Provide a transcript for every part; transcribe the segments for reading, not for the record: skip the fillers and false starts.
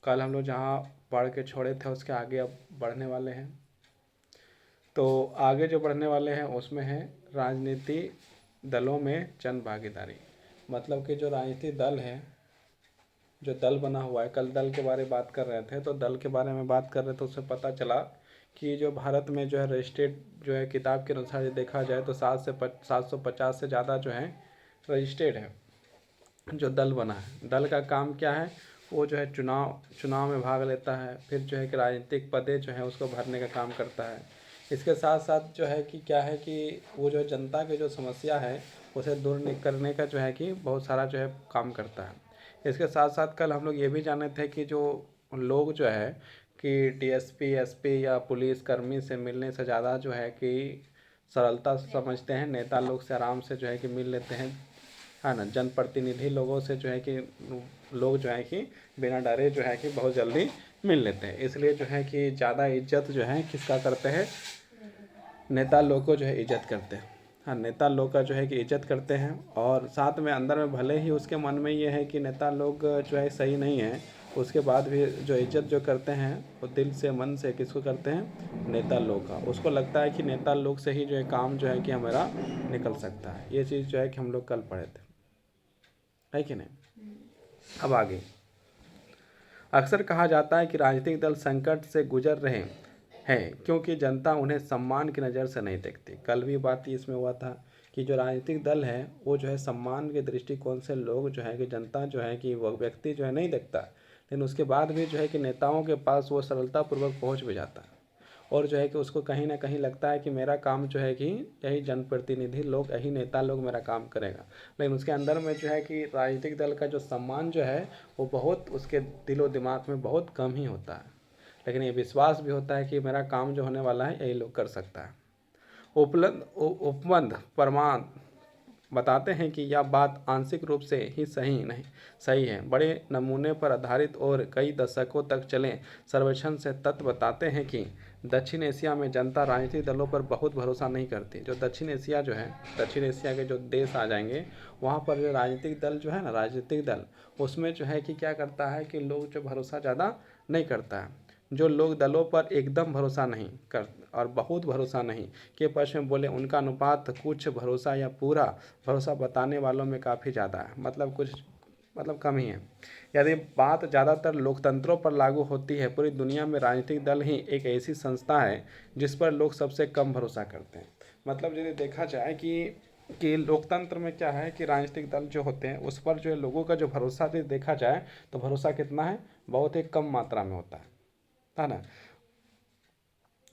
कल हम लोग जहाँ पढ़ के छोड़े थे उसके आगे अब बढ़ने वाले हैं। तो आगे जो बढ़ने वाले हैं उसमें है राजनीति दलों में जन भागीदारी। मतलब कि जो राजनीतिक दल है, जो दल बना हुआ है, कल दल के बारे में बात कर रहे थे तो दल के बारे में बात कर रहे थे, उससे पता चला कि जो भारत में जो है रजिस्ट्रेड जो है, किताब के अनुसार ये देखा जाए तो 750 से ज़्यादा जो है रजिस्ट्रेड है जो दल बना है। दल का काम क्या है, वो जो है चुनाव में भाग लेता है, फिर जो है कि राजनीतिक पदे जो है उसको भरने का काम करता है। इसके साथ साथ जो है कि क्या है कि वो जो जनता की जो समस्या है उसे दूर करने का जो है कि बहुत सारा जो है काम करता है। इसके साथ साथ कल हम लोग ये भी जाने थे कि जो लोग जो है कि डीएसपी एसपी या पुलिस कर्मी से मिलने से ज़्यादा जो है कि सरलता समझते हैं, नेता लोग से आराम से जो है कि मिल लेते हैं, है ना। जनप्रतिनिधि लोगों से जो है कि लोग जो है कि बिना डरे जो है कि बहुत जल्दी मिल लेते हैं। इसलिए जो है कि ज़्यादा इज्जत जो है किसका करते हैं, नेता लोग को जो है इज्जत करते हैं। हाँ, नेता लोग का जो है कि इज्जत करते हैं। और साथ में अंदर में भले ही उसके मन में ये है कि नेता लोग जो है सही नहीं है, उसके बाद भी जो इज्जत जो करते हैं वो दिल से मन से किसको करते हैं, नेता लोग का। उसको लगता है कि नेता लोग से ही जो है काम जो है कि हमारा निकल सकता है। ये चीज़ जो है कि हम लोग कल पढ़े थे, है कि नहीं। अब आगे, अक्सर कहा जाता है कि राजनीतिक दल संकट से गुजर रहे हैं क्योंकि जनता उन्हें सम्मान की नज़र से नहीं देखती। कल भी बात इसमें हुआ था कि जो राजनीतिक दल है वो जो है सम्मान के दृष्टिकोण से लोग जो है कि जनता जो है कि वो व्यक्ति जो है नहीं देखता, लेकिन उसके बाद भी जो है कि नेताओं के पास वो सरलतापूर्वक पहुँच भी जाता है। और जो है कि उसको कहीं ना कहीं लगता है कि मेरा काम जो है कि यही जनप्रतिनिधि लोग, यही नेता लोग मेरा काम करेगा। लेकिन उसके अंदर में जो है कि राजनीतिक दल का जो सम्मान जो है वो बहुत उसके दिलो दिमाग में बहुत कम ही होता है। लेकिन ये विश्वास भी होता है कि मेरा काम जो होने वाला है यही लोग कर सकता है। उपबंध प्रमाण बताते हैं कि यह बात आंशिक रूप से ही सही है। बड़े नमूने पर आधारित और कई दशकों तक चले सर्वेक्षण से तथ्य बताते हैं कि दक्षिण एशिया में जनता राजनीतिक दलों पर बहुत भरोसा नहीं करती। जो दक्षिण एशिया जो है, दक्षिण एशिया के जो देश आ जाएंगे वहाँ पर जो राजनीतिक दल जो है ना, राजनीतिक दल उसमें जो है कि क्या करता है कि लोग जो भरोसा ज़्यादा नहीं करता है। जो लोग दलों पर एकदम भरोसा नहीं कर और बहुत भरोसा नहीं के पक्ष में बोले, उनका अनुपात कुछ भरोसा या पूरा भरोसा बताने वालों में काफ़ी ज़्यादा है। मतलब कुछ कम ही है। यदि बात ज़्यादातर लोकतंत्रों पर लागू होती है, पूरी दुनिया में राजनीतिक दल ही एक ऐसी संस्था है जिस पर लोग सबसे कम भरोसा करते हैं। मतलब यदि देखा जाए कि लोकतंत्र में क्या है कि राजनीतिक दल जो होते हैं उस पर जो है लोगों का जो भरोसा यदि देखा जाए तो भरोसा कितना है, बहुत ही कम मात्रा में होता है ना।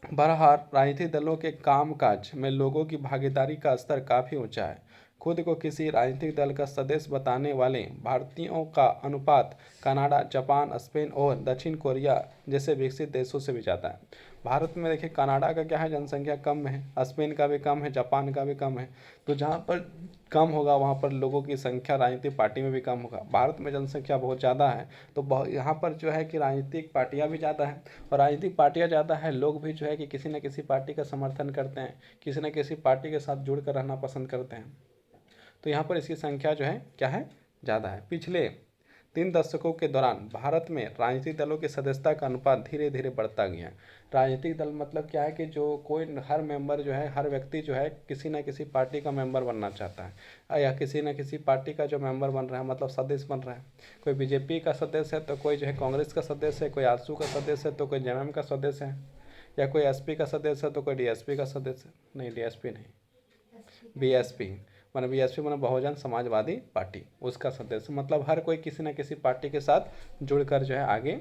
बहरहाल राजनीतिक दलों के कामकाज में लोगों की भागीदारी का स्तर काफ़ी ऊंचा है। खुद को किसी राजनीतिक दल का सदस्य बताने वाले भारतीयों का अनुपात कनाडा, जापान, स्पेन और दक्षिण कोरिया जैसे विकसित देशों से भी ज़्यादा है। भारत में देखिए, कनाडा का क्या है, जनसंख्या कम है, स्पेन का भी कम है, जापान का भी कम है। तो जहाँ पर कम होगा वहाँ पर लोगों की संख्या राजनीतिक पार्टी में भी कम होगा। भारत में जनसंख्या बहुत ज़्यादा है तो यहाँ पर जो है कि राजनीतिक पार्टियाँ भी ज़्यादा है, और राजनीतिक पार्टियाँ ज़्यादा है, लोग भी जो है कि किसी न किसी पार्टी का समर्थन करते हैं, किसी न किसी पार्टी के साथ जुड़ कर रहना पसंद करते हैं। तो यहाँ पर इसकी संख्या जो है क्या है, ज़्यादा है। पिछले 3 दशकों के दौरान भारत में राजनीतिक दलों की सदस्यता का अनुपात धीरे धीरे बढ़ता गया है। राजनीतिक दल मतलब क्या है कि जो कोई हर मेंबर जो है, हर व्यक्ति जो है किसी न किसी पार्टी का मेंबर बनना चाहता है, या किसी न किसी पार्टी का जो मेंबर बन रहा है, मतलब सदस्य बन रहा है। कोई बीजेपी का सदस्य है तो कोई जो है कांग्रेस का सदस्य है, कोई आजसू का सदस्य है तो कोई जेएमएम का सदस्य है, या कोई एसपी का सदस्य है तो कोई डीएसपी का सदस्य है। नहीं, डीएसपी नहीं, बीएसपी, मतलब बीएसपी मतलब बहुजन समाजवादी पार्टी, उसका सदस्य। मतलब हर कोई किसी न किसी पार्टी के साथ जुड़कर जो है आगे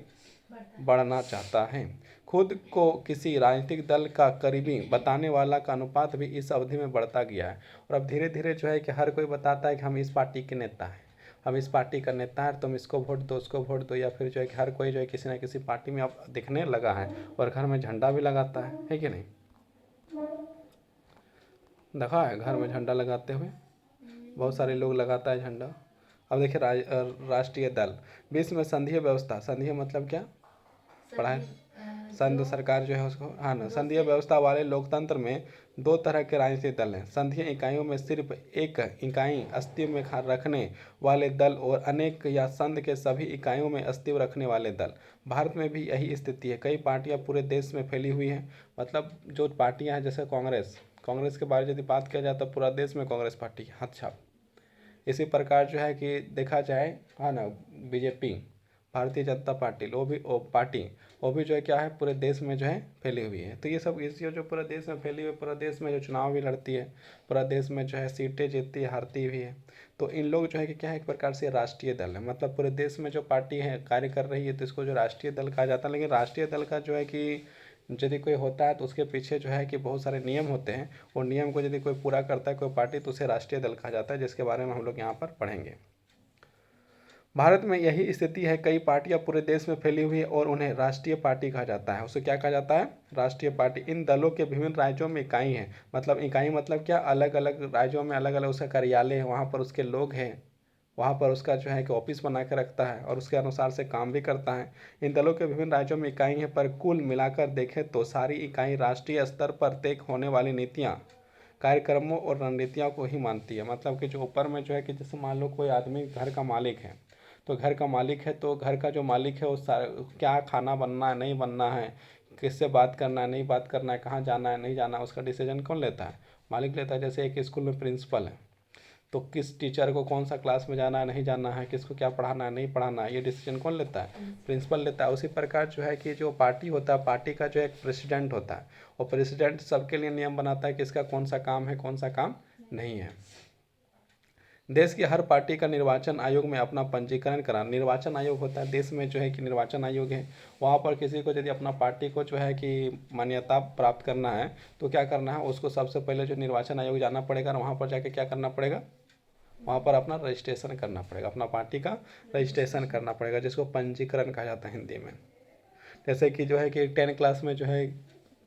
बढ़ना चाहता है। खुद को किसी राजनीतिक दल का करीबी बताने वाला का अनुपात भी इस अवधि में बढ़ता गया है। और अब धीरे धीरे जो है कि हर कोई बताता है कि हम इस पार्टी के नेता हैं, हम इस पार्टी का नेता है, तुम इसको वोट दो, उसको वोट दो। या फिर जो है कि हर कोई जो है किसी न किसी पार्टी में अब दिखने लगा है, और घर में झंडा भी लगाता है कि नहीं। देखा है घर में झंडा लगाते हुए, बहुत सारे लोग लगाता है झंडा। अब देखिए राष्ट्रीय दल, विश्व में संघीय व्यवस्था, संघीय मतलब क्या, पढ़ा है, संघ सरकार जो है उसको, हाँ ना, संघीय व्यवस्था वाले लोकतंत्र में दो तरह के राजनीतिक दल हैं। संघीय इकाइयों में सिर्फ एक इकाई अस्तित्व में रखने वाले दल और अनेक या संघ के सभी इकाइयों में अस्तित्व रखने वाले दल। भारत में भी यही स्थिति है। कई पार्टियां पूरे देश में फैली हुई हैं। मतलब जो पार्टियां हैं, जैसे कांग्रेस के बारे में यदि बात किया जाए तो पूरा देश में कांग्रेस पार्टी हाथ छाप। इसी प्रकार जो है कि देखा जाए, हाँ ना, बीजेपी, भारतीय जनता पार्टी, वो भी जो है क्या है, पूरे देश में जो है फैली हुई है। तो ये सब इसी जो पूरे देश में फैली हुई, पूरा देश में जो चुनाव भी लड़ती है, पूरा देश में जो है सीटें जीतती है, हारती भी है। तो इन लोग जो है कि क्या है, एक प्रकार से राष्ट्रीय दल है। मतलब पूरे देश में जो पार्टी है कार्य कर रही है तो इसको जो राष्ट्रीय दल कहा जाता है। लेकिन राष्ट्रीय दल का जो है कि यदि कोई होता है तो उसके पीछे जो है कि बहुत सारे नियम होते हैं, और नियम को यदि कोई पूरा करता है कोई पार्टी तो उसे राष्ट्रीय दल कहा जाता है, जिसके बारे में हम लोग यहाँ पर पढ़ेंगे। भारत में यही स्थिति है। कई पार्टियां पूरे देश में फैली हुई है और उन्हें राष्ट्रीय पार्टी कहा जाता है। उसे क्या कहा जाता है, राष्ट्रीय पार्टी। इन दलों के विभिन्न राज्यों में इकाई हैं। मतलब इकाई मतलब क्या, अलग अलग राज्यों में अलग अलग उसका कार्यालय है, वहाँ पर उसके लोग हैं, वहाँ पर उसका जो है कि ऑफिस बना कर रखता है और उसके अनुसार से काम भी करता है। इन दलों के विभिन्न राज्यों में इकाई हैं, पर कुल मिलाकर देखें तो सारी इकाई राष्ट्रीय स्तर पर तय होने वाली नीतियाँ, कार्यक्रमों और रणनीतियों को ही मानती है। मतलब कि जो ऊपर में जो है कि जैसे मान लो कोई आदमी घर का मालिक है, तो घर का मालिक है तो घर का जो मालिक है उस क्या खाना बनना है, नहीं बनना है, किससे बात करना है, नहीं बात करना है, कहाँ जाना है, नहीं जाना है, उसका डिसीजन कौन लेता है, मालिक लेता है। जैसे एक स्कूल में प्रिंसिपल है तो किस टीचर को कौन सा क्लास में जाना है, नहीं जाना है, किसको क्या पढ़ाना है, नहीं पढ़ाना है, ये डिसीजन कौन लेता है, प्रिंसिपल लेता है। उसी प्रकार जो है कि जो पार्टी होता है, पार्टी का जो एक प्रेसिडेंट होता है, और प्रेसिडेंट सबके लिए नियम बनाता है कि इसका कौन सा काम है, कौन सा काम नहीं है। देश की हर पार्टी का निर्वाचन आयोग में अपना पंजीकरण करा, निर्वाचन आयोग होता है देश में जो है कि निर्वाचन आयोग है। वहाँ पर किसी को यदि अपना पार्टी को जो है कि मान्यता प्राप्त करना है तो क्या करना है, उसको सबसे पहले जो निर्वाचन आयोग जाना पड़ेगा और वहाँ पर जाके क्या करना पड़ेगा, वहाँ पर अपना रजिस्ट्रेशन करना पड़ेगा, अपना पार्टी का रजिस्ट्रेशन करना पड़ेगा, जिसको पंजीकरण कहा जाता है हिंदी में। जैसे कि जो है कि 10 क्लास में जो है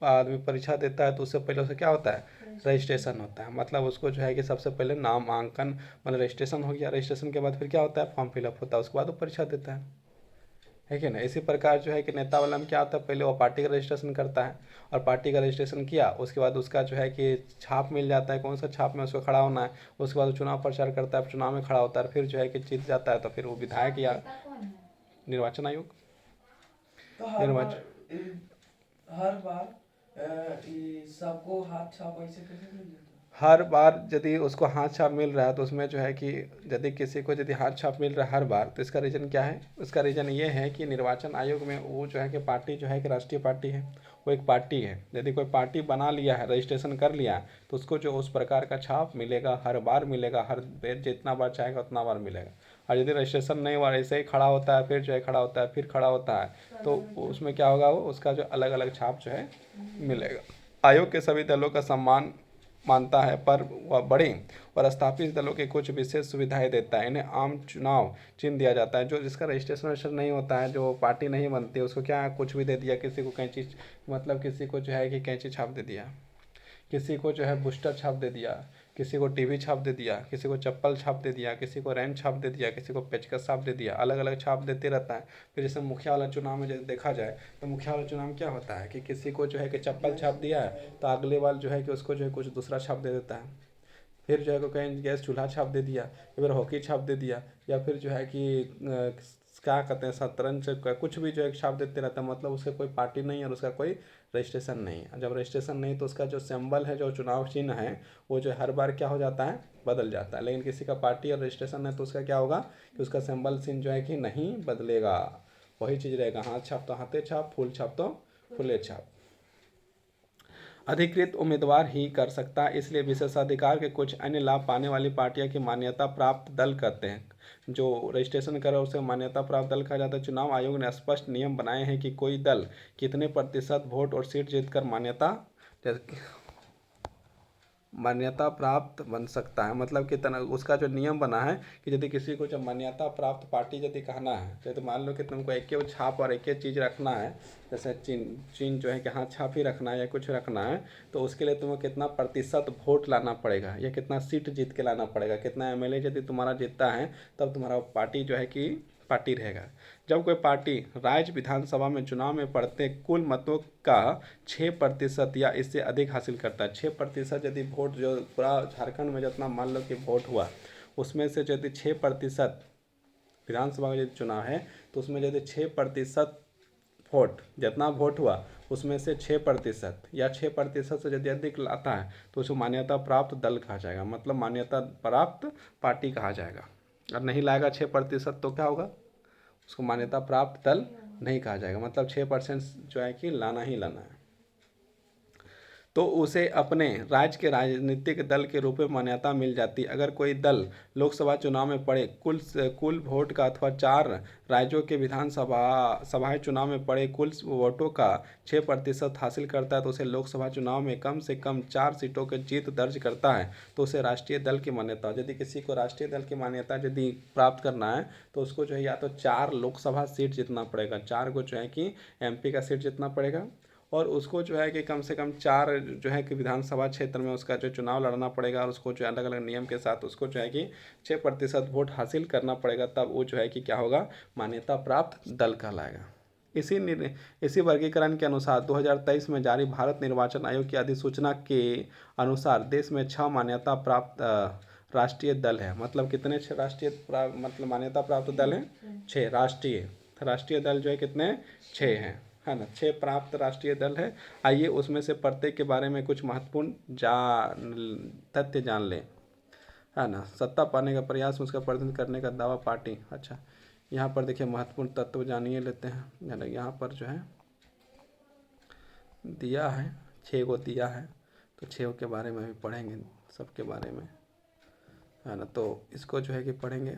आदमी परीक्षा देता है तो उससे पहले उसे क्या होता है, रजिस्ट्रेशन होता है। मतलब उसको जो है कि सबसे पहले नामांकन, मतलब रजिस्ट्रेशन हो गया, रजिस्ट्रेशन के बाद फिर क्या होता है, फॉर्म फिलअप होता है, उसके बाद वो परीक्षा देता है कि ना। इसी प्रकार जो है कि नेता वाला में क्या होता है, पहले वो पार्टी का रजिस्ट्रेशन करता है, और पार्टी का रजिस्ट्रेशन किया उसके बाद उसका जो है कि छाप मिल जाता है, कौन सा छाप में उसको खड़ा होना है। उसके बाद वो चुनाव प्रचार करता है, चुनाव में खड़ा होता है, फिर जो है कि जीत जाता है तो फिर वो विधायक या निर्वाचन आयोग, निर्वाचन हर बार सबको हाथ छाप ऐसे कैसे मिल जाता है? हर बार यदि उसको हाथ छाप मिल रहा है तो उसमें जो है कि यदि किसी को यदि हाथ छाप मिल रहा है हर बार, तो इसका रीज़न क्या है, उसका रीज़न ये है कि निर्वाचन आयोग में वो जो है कि पार्टी जो है कि राष्ट्रीय पार्टी है, वो एक पार्टी है। यदि कोई पार्टी बना लिया है, रजिस्ट्रेशन कर लिया है, तो उसको जो उस प्रकार का छाप मिलेगा, हर बार मिलेगा, हर बेर जितना बार चाहेगा उतना बार मिलेगा। और यदि रजिस्ट्रेशन नहीं हुआ, ऐसे ही खड़ा होता है, फिर जो है खड़ा होता है, फिर खड़ा होता है, तो उसमें क्या होगा, वो उसका जो अलग अलग छाप जो है मिलेगा। आयोग के सभी दलों का सम्मान मानता है, पर वह बड़े और स्थापित दलों के कुछ विशेष सुविधाएं देता है। इन्हें आम चुनाव चिन्ह दिया जाता है। जो जिसका रजिस्ट्रेशन नहीं होता है, जो पार्टी नहीं बनती, उसको क्या कुछ भी दे दिया, किसी को कैंची, मतलब किसी को जो है कि कैंची छाप दे दिया, किसी को जो है बूस्टर छाप दे दिया, किसी को टीवी छाप दे दिया, किसी को चप्पल छाप दे दिया, किसी को रैन छाप दे दिया, किसी को पेचकस छाप दे दिया, अलग अलग छाप देते रहता है। फिर जैसे मुखिया वाला चुनाव में जैसे देखा जाए तो मुखिया वाला चुनाव में क्या होता है कि किसी को जो है कि चप्पल छाप दिया है तो अगले बार जो है कि उसको जो है कुछ दूसरा छाप दे देता है। फिर जो है को कहीं गैस चूल्हा छाप दे दिया, या फिर हॉकी छाप दे दिया, या फिर जो है कि क्या कहते हैं शतरंज कुछ भी जो है छाप देते रहता है। मतलब उसका कोई पार्टी नहीं है और उसका कोई रजिस्ट्रेशन नहीं है। जब रजिस्ट्रेशन नहीं तो उसका जो सिंबल है, जो चुनाव चिन्ह है, वो जो हर बार क्या हो जाता है, बदल जाता है। लेकिन किसी का पार्टी और रजिस्ट्रेशन है तो उसका क्या होगा कि उसका सिंबल चिन्ह जो है कि नहीं बदलेगा, वही चीज़ रहेगा। हाथ छाप तो हाथे छाप, फूल छाप तो फूले छाप। अधिकृत उम्मीदवार ही कर सकता है, इसलिए विशेषाधिकार के कुछ अन्य लाभ पाने वाली पार्टियां की मान्यता प्राप्त दल कहते हैं। जो रजिस्ट्रेशन करे उसे मान्यता प्राप्त दल कहा जाता है। चुनाव आयोग ने स्पष्ट नियम बनाए हैं कि कोई दल कितने प्रतिशत वोट और सीट जीतकर मान्यता प्राप्त बन सकता है। मतलब कि उसका जो नियम बना है कि यदि किसी को जब मान्यता प्राप्त पार्टी यदि कहना है, तो मान लो कि तुमको एक ही छाप और एक ही चीज़ रखना है, जैसे चिन्ह जो है कि हाथ छाप ही रखना है या कुछ रखना है, तो उसके लिए तुम्हें कितना प्रतिशत वोट लाना पड़ेगा या कितना सीट जीत के लाना पड़ेगा, कितना एमएलए यदि तुम्हारा जीतता है तब तुम्हारा पार्टी जो है कि पार्टी रहेगा। जब कोई पार्टी राज्य विधानसभा में चुनाव में पड़ते कुल मतों का 6% या इससे अधिक हासिल करता है। 6% यदि वोट, जो पूरा झारखंड में जितना मान लो कि वोट हुआ, उसमें से यदि 6% विधानसभा का यदि चुनाव है तो उसमें यदि 6% वोट, जितना वोट हुआ उसमें से 6% या 6% से यदि अधिक लाता है तो उसको मान्यता प्राप्त दल कहा जाएगा, मतलब मान्यता प्राप्त पार्टी कहा जाएगा। और नहीं लाएगा 6% तो क्या होगा, उसको मान्यता प्राप्त दल नहीं कहा जाएगा, मतलब 6% जो है कि लाना ही लाना है। तो उसे अपने राज्य के राजनीतिक दल के रूप में मान्यता मिल जाती। अगर कोई दल लोकसभा चुनाव में पड़े कुल वोट का अथवा 4 राज्यों के सभाएं चुनाव में पड़े कुल वोटों का 6% हासिल करता है तो उसे लोकसभा चुनाव में कम से कम 4 सीटों की जीत दर्ज करता है तो उसे राष्ट्रीय दल की मान्यता। यदि किसी को राष्ट्रीय दल की मान्यता यदि प्राप्त करना है तो उसको जो है या तो 4 लोकसभा सीट जीतना पड़ेगा, 4 को जो है कि MP का सीट जीतना पड़ेगा, और उसको जो है कि कम से कम 4 जो है कि विधानसभा क्षेत्र में उसका जो चुनाव लड़ना पड़ेगा, और उसको जो अलग अलग नियम के साथ उसको जो है कि 6% वोट हासिल करना पड़ेगा, तब वो जो है कि क्या होगा, मान्यता प्राप्त दल कहलाएगा। इसी वर्गीकरण के अनुसार 2023 में जारी भारत निर्वाचन आयोग की अधिसूचना के अनुसार देश में 6 मान्यता प्राप्त राष्ट्रीय दल है। मतलब कितने 6 मतलब मान्यता प्राप्त दल हैं? 6 राष्ट्रीय दल जो है कितने? 6 हैं, है ना। 6 प्राप्त राष्ट्रीय दल है। आइए उसमें से प्रत्येक के बारे में कुछ महत्वपूर्ण तथ्य जान लें, है ना। सत्ता पाने का प्रयास में उसका प्रदर्शन करने का दावा पार्टी। अच्छा, यहाँ पर देखिए महत्वपूर्ण तत्व जानिए लेते हैं, है ना। यहाँ पर जो है दिया है 6 को दिया है, तो 6 के बारे में भी पढ़ेंगे, सबके बारे में, है ना। तो इसको जो है कि पढ़ेंगे,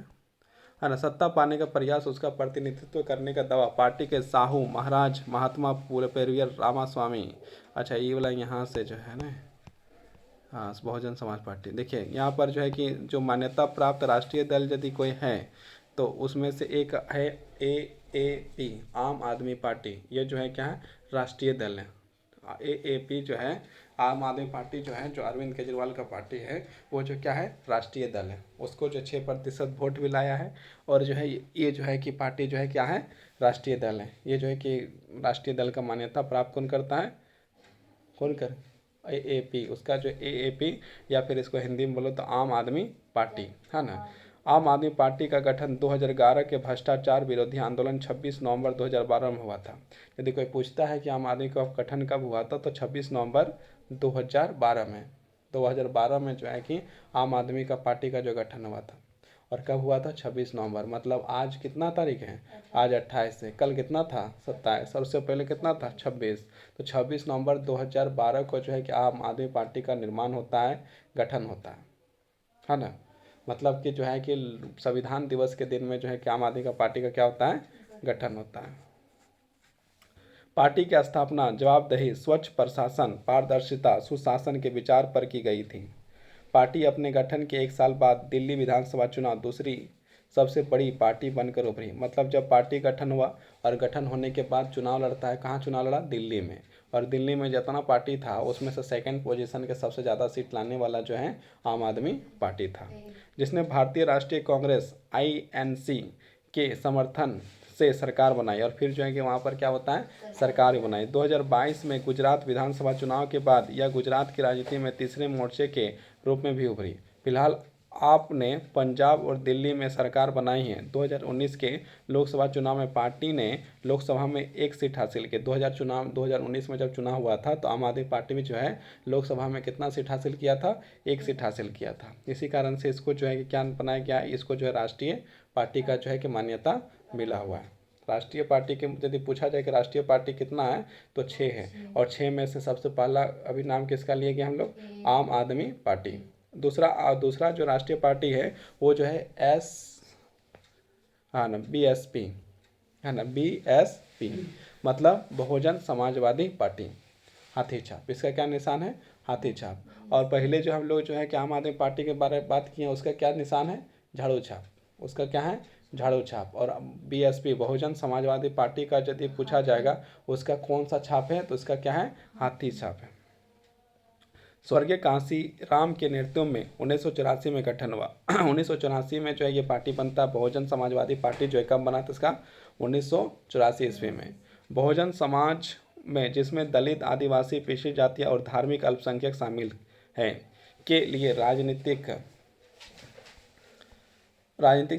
है ना। सत्ता पाने का प्रयास, उसका प्रतिनिधित्व करने का दावा पार्टी के साहू महाराज महात्मा पेरियर रामास्वामी। अच्छा, ये वाला यहाँ से जो है ना, हाँ, बहुजन समाज पार्टी। देखिए यहाँ पर जो है कि जो मान्यता प्राप्त राष्ट्रीय दल यदि कोई है तो उसमें से एक है AAP, आम आदमी पार्टी। ये जो है क्या है, राष्ट्रीय दल है। AAP जो है आम आदमी पार्टी जो है, जो अरविंद केजरीवाल का पार्टी है, वो जो क्या है, राष्ट्रीय दल है। उसको जो 6% वोट भी लाया है, और जो है ये जो है कि पार्टी जो है क्या है, राष्ट्रीय दल है। ये जो है कि राष्ट्रीय दल का मान्यता प्राप्त कौन करता है, कौन कर AAP, उसका जो AAP, या फिर इसको हिंदी में बोलो तो आम आदमी पार्टी, है ना। आम आदमी पार्टी का गठन 2011 के भ्रष्टाचार विरोधी आंदोलन 26 नवंबर 2012 में हुआ था। यदि कोई पूछता है कि आम आदमी का गठन कब हुआ था, तो 26 नवंबर 2012 में 2012 में जो है कि आम आदमी का पार्टी का जो गठन हुआ था। और कब हुआ था, 26 नवंबर। मतलब आज कितना तारीख है, आज 28 है, कल कितना था, 27, और उससे पहले कितना था, 26। तो 26 नवंबर 2012 को जो है कि आम आदमी पार्टी का निर्माण होता है, गठन होता है ना। मतलब कि जो है कि संविधान दिवस के दिन में जो है कि आम आदमी का पार्टी का क्या होता है, गठन होता है। पार्टी की स्थापना जवाबदेही, स्वच्छ प्रशासन, पारदर्शिता, सुशासन के विचार पर की गई थी। पार्टी अपने गठन के 1 साल बाद दिल्ली विधानसभा चुनाव दूसरी सबसे बड़ी पार्टी बनकर उभरी। मतलब जब पार्टी गठन हुआ और गठन होने के बाद चुनाव लड़ता है, कहाँ चुनाव लड़ा, दिल्ली में। और दिल्ली में जितना पार्टी था उसमें से सेकंड पोजीशन के सबसे ज़्यादा सीट लाने वाला जो है आम आदमी पार्टी था, जिसने भारतीय राष्ट्रीय कांग्रेस INC के समर्थन से सरकार बनाई। और फिर जो है कि वहाँ पर क्या होता है, सरकार भी बनाई। 2022 में गुजरात विधानसभा चुनाव के बाद यह गुजरात की राजनीति में तीसरे मोर्चे के रूप में भी उभरी। फिलहाल आपने पंजाब और दिल्ली में सरकार बनाई है। 2019 के लोकसभा चुनाव में पार्टी ने लोकसभा में 1 सीट हासिल की। 2019 में जब चुनाव हुआ था तो आम आदमी पार्टी में जो है लोकसभा में कितना सीट हासिल किया था, 1 सीट हासिल किया था। इसी कारण से इसको जो है कि क्या बनाया गया, इसको जो है राष्ट्रीय पार्टी का जो है कि मान्यता मिला हुआ है। राष्ट्रीय पार्टी के यदि पूछा जाए कि राष्ट्रीय पार्टी कितना है, तो 6 है, और 6 में से सबसे पहला अभी नाम किसका लिए गया हम लोग, आम आदमी पार्टी। दूसरा जो राष्ट्रीय पार्टी है वो जो है BSP, है ना, BSP मतलब बहुजन समाजवादी पार्टी। हाथी छाप, इसका क्या निशान है, हाथी छाप। और पहले जो हम लोग जो है कि आम आदमी पार्टी के बारे में बात किए, उसका क्या निशान है, झाड़ू छाप। उसका क्या है, झाड़ू छाप। और BSP बहुजन समाजवादी पार्टी का यदि पूछा जाएगा उसका कौन सा छाप है, तो उसका क्या है, हाथी छाप है। स्वर्गीय कांसी राम के नेतृत्व में 1984 में गठन हुआ। 1984 में जो है ये पार्टी बनता है। बहुजन समाजवादी पार्टी जो है कब बना था इसका? 1984 ईस्वी में। बहुजन समाज में जिसमें दलित, आदिवासी, पिछड़ी जातियाँ और धार्मिक अल्पसंख्यक शामिल हैं के लिए राजनीतिक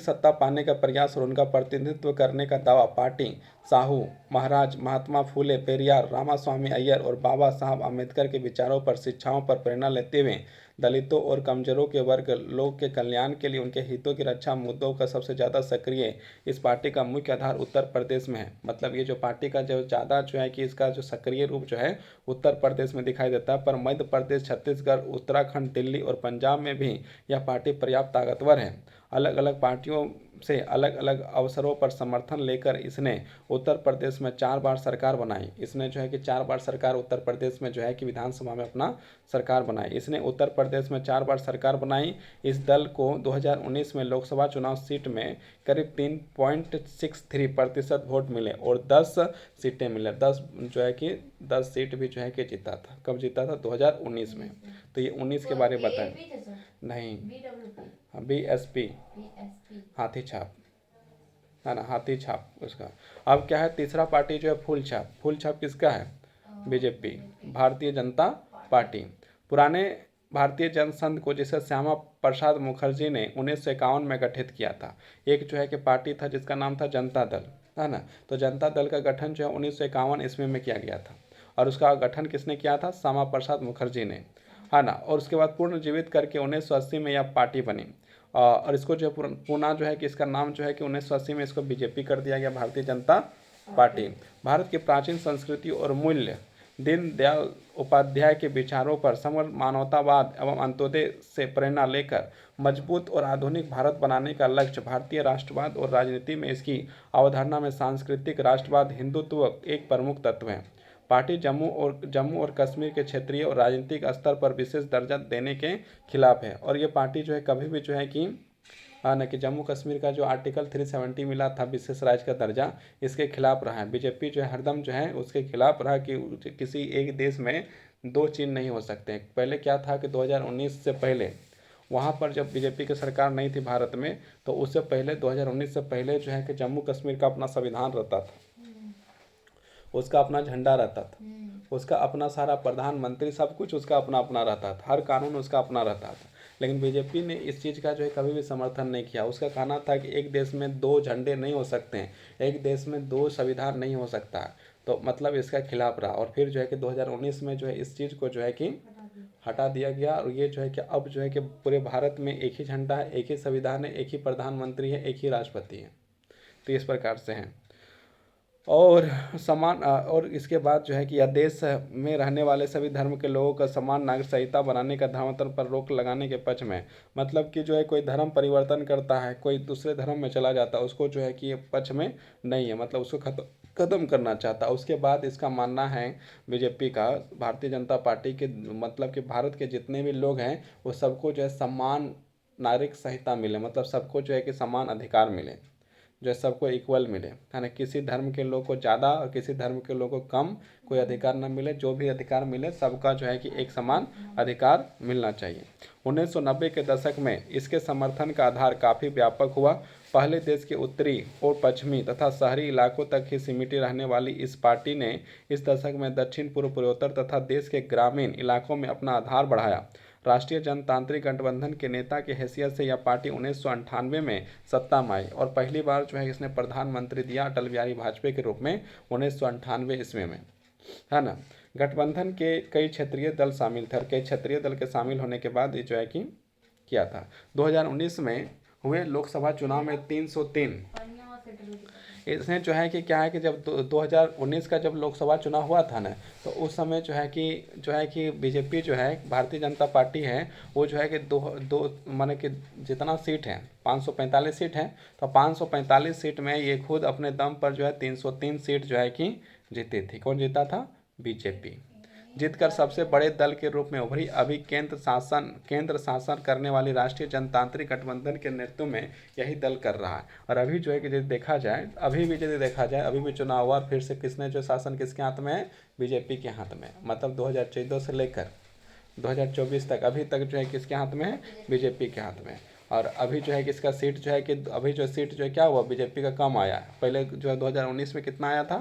सत्ता पाने का प्रयास और उनका प्रतिनिधित्व करने का दावा पार्टी साहू महाराज, महात्मा फूले, पेरियार, रामास्वामी अय्यर और बाबा साहब अम्बेडकर के विचारों पर, शिक्षाओं पर प्रेरणा लेते हुए दलितों और कमजोरों के वर्ग लोग के कल्याण के लिए उनके हितों की रक्षा मुद्दों का सबसे ज़्यादा सक्रिय इस पार्टी का मुख्य आधार उत्तर प्रदेश में है। मतलब ये जो पार्टी का जो ज़्यादा जो है कि इसका जो सक्रिय रूप जो है उत्तर प्रदेश में दिखाई देता है, पर मध्य प्रदेश, छत्तीसगढ़, उत्तराखंड, दिल्ली और पंजाब में भी यह पार्टी पर्याप्त ताकतवर है। अलग अलग पार्टियों से अलग अलग अवसरों पर समर्थन लेकर इसने उत्तर प्रदेश में 4 बार सरकार बनाई। इसने जो है कि 4 बार सरकार उत्तर प्रदेश में जो है कि विधानसभा में अपना सरकार बनाई। इसने उत्तर प्रदेश में 4 बार सरकार बनाई। इस दल को 2019 में लोकसभा चुनाव सीट में करीब 3.63% वोट मिले और 10 सीटें मिले। 10 जो है कि 10 सीट भी जो है कि जीता था। कब जीता था? 2019 में। तो ये 19 के बारे में बताएं। नहीं, BSP, हाथी छाप है ना, हाथी छाप उसका। अब क्या है? तीसरा पार्टी जो है फूल छाप। फूल छाप किसका है? BJP, Bharatiya Janata party. पुराने भारतीय जनसंघ को जिसे श्यामा प्रसाद मुखर्जी ने 1951 में गठित किया था। एक जो है कि पार्टी था जिसका नाम था जनता दल, है ना। तो जनता दल का गठन जो है 1951 ईस्वी में किया गया था और उसका गठन किसने किया था? श्यामा प्रसाद मुखर्जी ने, है ना। और उसके बाद पुनर्जीवित करके 1980 में यह पार्टी बनी और इसको जो है पुनः जो है कि इसका नाम जो है कि 1980 में इसको बीजेपी कर दिया गया, भारतीय जनता पार्टी। भारत की प्राचीन संस्कृति और मूल्य, दीनदयाल उपाध्याय के विचारों पर समग्र मानवतावाद एवं अंत्योदय से प्रेरणा लेकर मजबूत और आधुनिक भारत बनाने का लक्ष्य भारतीय राष्ट्रवाद और राजनीति में इसकी अवधारणा में सांस्कृतिक राष्ट्रवाद, हिंदुत्व एक प्रमुख तत्व है। पार्टी जम्मू और कश्मीर के क्षेत्रीय और राजनीतिक स्तर पर विशेष दर्जा देने के खिलाफ है। और ये पार्टी जो है कभी भी जो है कि न कि जम्मू कश्मीर का जो आर्टिकल 370 मिला था विशेष राज्य का दर्जा, इसके खिलाफ रहा है। बीजेपी जो है हरदम जो है उसके खिलाफ रहा कि किसी एक देश में 2 चिन्ह नहीं हो सकते। पहले क्या था कि 2019 से पहले वहाँ पर जब बीजेपी की सरकार नहीं थी भारत में, तो उससे पहले 2019 से पहले जो है कि जम्मू कश्मीर का अपना संविधान रहता था, उसका अपना झंडा रहता था, उसका अपना सारा प्रधानमंत्री, सब कुछ उसका अपना अपना रहता था, हर कानून उसका अपना रहता था। लेकिन बीजेपी ने इस चीज़ का जो है कभी भी समर्थन नहीं किया। उसका कहना था कि एक देश में 2 झंडे नहीं हो सकते हैं, एक देश में 2 संविधान नहीं हो सकता। तो मतलब इसका खिलाफ रहा और फिर जो है कि 2019 में जो है इस चीज़ को जो है कि हटा दिया गया और ये जो है कि अब जो है कि पूरे भारत में एक ही झंडा है, एक ही संविधान है, एक ही प्रधानमंत्री है, एक ही राष्ट्रपति है। तो इस प्रकार से हैं और और इसके बाद जो है कि यह देश में रहने वाले सभी धर्म के लोगों का समान नागरिक संहिता बनाने का धर्मांतरण पर रोक लगाने के पक्ष में। मतलब कि जो है कोई धर्म परिवर्तन करता है, कोई दूसरे धर्म में चला जाता है, उसको जो है कि ये पक्ष में नहीं है, मतलब उसको खत्म करना चाहता है। उसके बाद इसका मानना है बीजेपी का, भारतीय जनता पार्टी के, मतलब कि भारत के जितने भी लोग हैं वो सबको जो है समान नागरिक संहिता मिले, मतलब सबको जो है कि समान अधिकार मिले, जो सबको इक्वल मिले, है ना। किसी धर्म के लोग को ज़्यादा और किसी धर्म के लोग को कम कोई अधिकार न मिले, जो भी अधिकार मिले सबका जो है कि एक समान अधिकार मिलना चाहिए। 1990 के दशक में इसके समर्थन का आधार काफ़ी व्यापक हुआ। पहले देश के उत्तरी और पश्चिमी तथा शहरी इलाकों तक ही सिमटी रहने वाली इस पार्टी ने इस दशक में दक्षिण पूर्व, पूर्वोत्तर तथा देश के ग्रामीण इलाकों में अपना आधार बढ़ाया। राष्ट्रीय जनतांत्रिक गठबंधन के नेता की हैसियत से यह पार्टी 1998 में सत्ता में आई और पहली बार जो है इसने प्रधानमंत्री दिया अटल बिहारी वाजपेयी के रूप में 1998 ईस्वी में, है ना। गठबंधन के कई क्षेत्रीय दल शामिल थे और कई क्षेत्रीय दल के शामिल होने के बाद ये जो है कि किया था। 2019 में हुए लोकसभा चुनाव में 303 इसने जो है कि क्या है कि जब 2019 का जब लोकसभा चुनाव हुआ था ना, तो उस समय जो है कि बीजेपी जो है, भारतीय जनता पार्टी है, वो जो है कि दो माने कि जितना सीट है 545 सीट है, तो 545 सीट में ये खुद अपने दम पर जो है 303 सीट जो है कि जीती थी। कौन जीता था? बीजेपी जीतकर सबसे बड़े दल के रूप में उभरी। अभी केंद्र शासन करने वाली राष्ट्रीय जनतांत्रिक गठबंधन के नेतृत्व में यही दल कर रहा है। और अभी जो है कि यदि देखा जाए, अभी भी चुनाव हुआ, फिर से किसने जो शासन किसके हाथ में है? बीजेपी के हाथ में। मतलब 2014 से लेकर 2024 तक, अभी तक जो है किसके हाथ में है, बीजेपी के हाथ में। और अभी जो है कि इसका सीट जो है कि अभी जो सीट जो है क्या हुआ, बीजेपी का कम आया। पहले जो है 2019 में कितना आया था,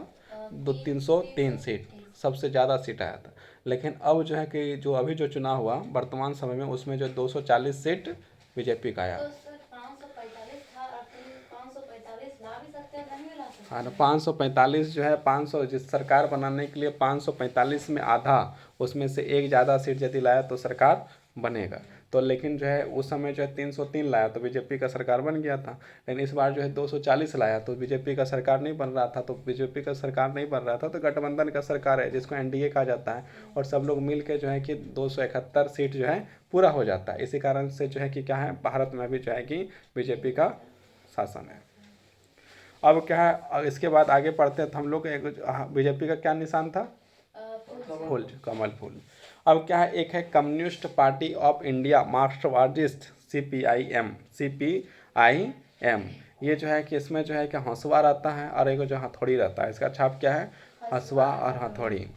303 सीट, सबसे ज़्यादा सीट आया था। लेकिन अब जो है कि जो अभी जो चुनाव हुआ वर्तमान समय में, उसमें जो 240 सीट बीजेपी का आया। तो सर 545 था और तुम 545 ला भी सकते हो, नहीं ला सकते? हाँ, 545 जो है, 500 जिस सरकार बनाने के लिए 545 में आधा, उसमें से एक ज़्यादा सीट यदि लाया तो सरकार बनेगा। तो लेकिन जो है उस समय जो है 303 लाया तो बीजेपी का सरकार बन गया था। लेकिन इस बार जो है 240 लाया तो बीजेपी का सरकार नहीं बन रहा था। तो बीजेपी का सरकार नहीं बन रहा था तो गठबंधन का सरकार है, जिसको एनडीए कहा जाता है। और सब लोग मिल के जो है कि 271 सीट जो है पूरा हो जाता है। इसी कारण से जो है कि क्या है, भारत में भी जो है कि बीजेपी का शासन है। अब क्या है, अब इसके बाद आगे पढ़ते हैं तो हम लोग बीजेपी का क्या निशान था, फूल, कमल फूल। अब क्या है, एक है कम्युनिस्ट पार्टी ऑफ इंडिया मार्क्सवादिस्ट, CPIM, CPIM। ये जो है कि इसमें जो है कि हंसुआ रहता है और एक जो हथौड़ी रहता है। इसका छाप क्या है, हंसुआ और हथौड़ी,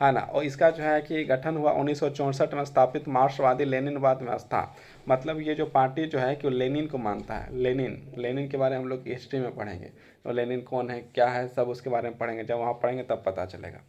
है ना। और इसका जो है कि गठन हुआ 1964 में, स्थापित मार्क्सवादी लेनिनवाद व्यवस्था। मतलब ये जो पार्टी जो है कि वो लेनिन को मानता है। लेनिन के बारे में हम लोग हिस्ट्री में पढ़ेंगे, और लेनिन कौन है, क्या है, सब उसके बारे में पढ़ेंगे। जब वहाँ पढ़ेंगे तब पता चलेगा।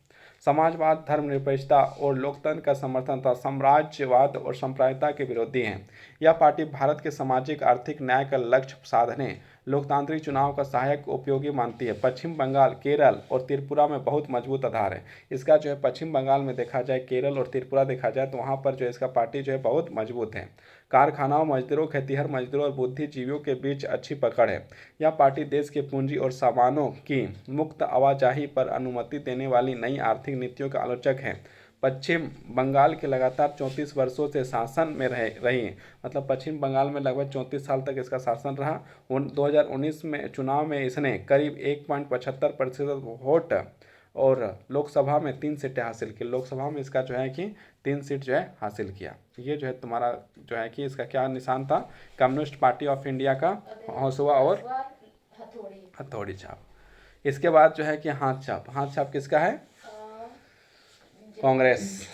समाजवाद, धर्मनिरपेक्षता और लोकतंत्र का समर्थन था, साम्राज्यवाद और सांप्रदायिकता के विरोधी हैं। यह पार्टी भारत के सामाजिक आर्थिक न्याय का लक्ष्य साधने, लोकतांत्रिक चुनाव का सहायक उपयोगी मानती है। पश्चिम बंगाल, केरल और त्रिपुरा में बहुत मजबूत आधार है इसका। जो है पश्चिम बंगाल में देखा जाए, केरल और त्रिपुरा देखा जाए तो वहाँ पर जो है इसका पार्टी जो है बहुत मजबूत है। कारखानाओं मजदूरों, खेतिहर मजदूरों और बुद्धिजीवियों के बीच अच्छी पकड़ है। यह पार्टी देश के पूंजी और सामानों की मुक्त आवाजाही पर अनुमति देने वाली नई आर्थिक नीतियों का आलोचक है। पश्चिम बंगाल के लगातार 34 वर्षों से शासन में रही, मतलब पश्चिम बंगाल में लगभग 34 साल तक इसका शासन रहा। 2019 में चुनाव में इसने करीब 1.75% वोट और लोकसभा में 3 सीटें हासिल की। लोकसभा में इसका जो है कि 3 सीट जो है हासिल किया। ये जो है तुम्हारा जो है कि इसका क्या निशान था, कम्युनिस्ट पार्टी ऑफ इंडिया का हंसुआ और हथौड़ी छाप। इसके बाद जो है कि हाथ छाप। हाथ छाप किसका है, कांग्रेस,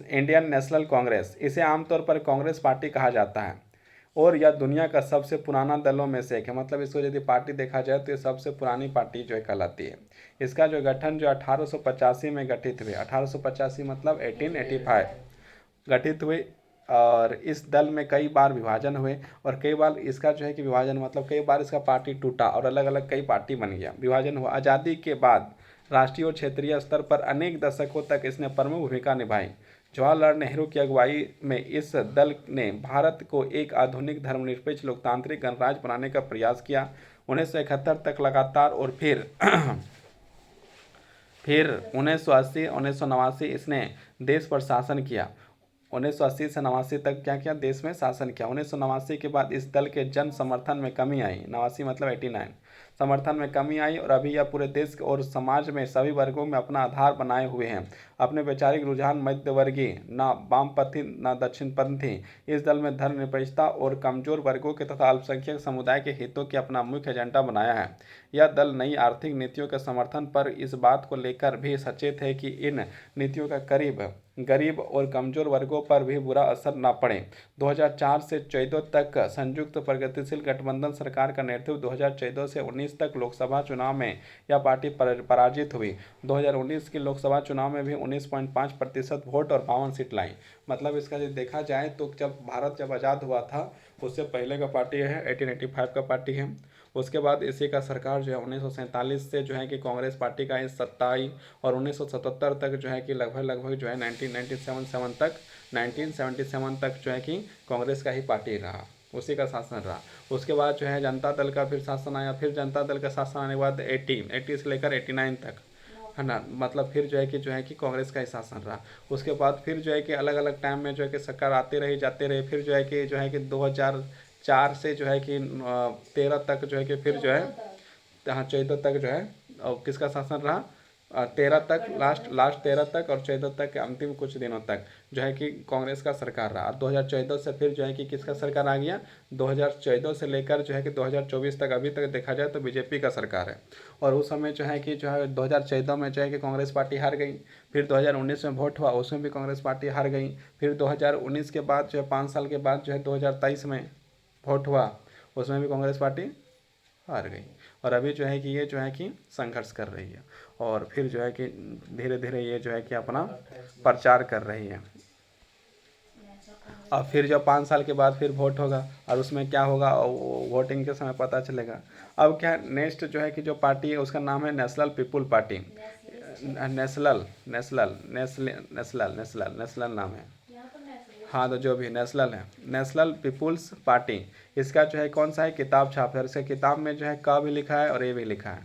इंडियन नेशनल कांग्रेस। इसे आमतौर पर कांग्रेस पार्टी कहा जाता है और यह दुनिया का सबसे पुराना दलों में से एक है। मतलब इसको यदि पार्टी देखा जाए तो ये सबसे पुरानी पार्टी जो है कहलाती है। इसका जो गठन जो 1885 में गठित हुई, 1885 मतलब 1885 गठित हुई। और इस दल में कई बार विभाजन हुए और कई बार इसका जो है कि विभाजन मतलब कई बार इसका पार्टी टूटा और अलग अलग कई पार्टी बन गया, विभाजन हुआ। आज़ादी के बाद राष्ट्रीय और क्षेत्रीय स्तर पर अनेक दशकों तक इसने प्रमुख भूमिका निभाई। जवाहरलाल नेहरू की अगुवाई में इस दल ने भारत को एक आधुनिक धर्मनिरपेक्ष लोकतांत्रिक गणराज्य बनाने का प्रयास किया। 1971 तक लगातार और फिर 1980 1989 इसने देश पर शासन किया। 1980 से 89 तक क्या किया, देश में शासन किया। 1989 के बाद इस दल के जन समर्थन में कमी आई। 89 मतलब 89, समर्थन में कमी आई और अभी यह पूरे देश और समाज में सभी वर्गों में अपना आधार बनाए हुए हैं। अपने वैचारिक रुझान मध्यवर्गीय, न वामपंथी न दक्षिणपंथी, इस दल में धर्मनिरपेक्षता और कमजोर वर्गों के तथा अल्पसंख्यक समुदाय के हितों के अपना मुख्य एजेंडा बनाया है। यह दल नई आर्थिक नीतियों के समर्थन पर इस बात को लेकर भी सचेत है कि इन नीतियों का गरीब और कमजोर वर्गों पर भी बुरा असर न पड़े। 2004 से 14 तक संयुक्त प्रगतिशील गठबंधन सरकार का नेतृत्व 2014 से 19 तक लोकसभा चुनाव में यह पार्टी पराजित हुई। 2019 के लोकसभा चुनाव में भी 19.5% वोट और 52 सीट लाई। मतलब इसका यदि देखा जाए तो जब आज़ाद हुआ था उससे पहले का पार्टी है 1885 का पार्टी है। उसके बाद इसी का सरकार जो है 1947 से जो है कि कांग्रेस पार्टी का इस सत्ता आई और 1977 तक जो है कि लगभग जो है 1977 तक जो है कि कांग्रेस का ही पार्टी रहा, उसी का शासन रहा। उसके बाद जो है जनता दल का फिर शासन आया। फिर जनता दल का शासन आने के बाद 80 से लेकर 89 तक, है ना, मतलब फिर जो है कि कांग्रेस का ही शासन रहा। उसके बाद फिर जो है कि अलग अलग टाइम में जो है कि सरकार आते रही जाते रहे। फिर जो है कि 2004 से जो है कि 13 तक जो है कि फिर जो है, हाँ 14 तक जो है और किसका शासन रहा, 13 तक, लास्ट 13 तक और 14 तक के अंतिम कुछ दिनों तक जो है कि कांग्रेस का सरकार रहा। 2014 से फिर जो है कि किसका सरकार आ गया, 2014 से लेकर जो है कि 2024 तक अभी तक देखा जाए तो बीजेपी का सरकार है। और उस समय जो है कि 2014 में जो है कि कांग्रेस पार्टी हार गई। फिर 2019 में वोट हुआ, उसमें भी कांग्रेस पार्टी हार गई। फिर 2019 के बाद जो है 5 साल के बाद जो है 2023 में वोट हुआ, उसमें भी कांग्रेस पार्टी हार गई। और अभी जो है कि ये जो है कि संघर्ष कर रही है और फिर जो है कि धीरे धीरे ये जो है कि अपना प्रचार कर रही है। और फिर जब 5 साल के बाद फिर वोट होगा और उसमें क्या होगा वोटिंग के समय पता चलेगा। अब क्या नेक्स्ट जो है कि जो पार्टी है उसका नाम है national people party. National national national national national national नाम है। यहाँ पर नेशनल हाँ, तो जो भी नेशनल है, नेशनल पीपुल्स पार्टी। इसका जो है कौन सा है, किताब छाप है। इसके किताब में जो है क भी लिखा है और ए भी लिखा है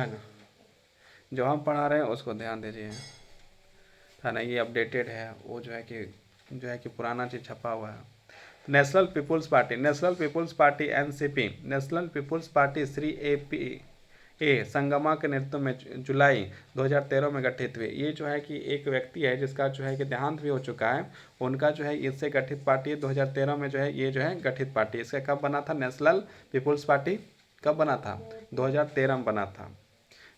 ना। जो हम पढ़ा रहे हैं उसको ध्यान दीजिए, है ना। ये अपडेटेड है, वो जो है कि पुराना चीज़ छपा हुआ है। National people's party, national people's party NCP, national people's party Shri A Sangma के नेतृत्व में जुलाई 2013 में गठित हुई। ये जो है कि एक व्यक्ति है जिसका जो है कि देहांत भी हो चुका है, उनका जो है इससे गठित पार्टी है। 2013 में जो है ये जो है गठित पार्टी। इसका कब बना था, नेशनल पीपुल्स पार्टी कब बना था, 2013 में बना था।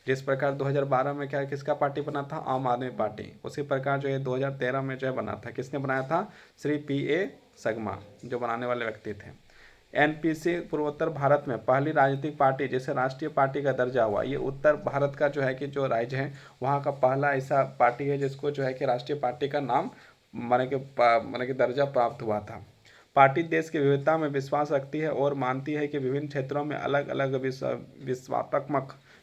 जिस प्रकार 2012 में क्या किसका पार्टी बना था, आम आदमी पार्टी, उसी प्रकार जो है 2013 में जो है बना था। किसने बनाया था, श्री पी.ए. संगमा जो बनाने वाले व्यक्ति थे। एनपीसी पूर्वोत्तर भारत में पहली राजनीतिक पार्टी जिसे राष्ट्रीय पार्टी का दर्जा हुआ। ये उत्तर भारत का जो है कि जो राज्य है वहाँ का पहला ऐसा पार्टी है जिसको जो है कि राष्ट्रीय पार्टी का नाम माने कि दर्जा प्राप्त हुआ था। पार्टी देश की विविधता में विश्वास रखती है और मानती है कि विभिन्न क्षेत्रों में अलग अलग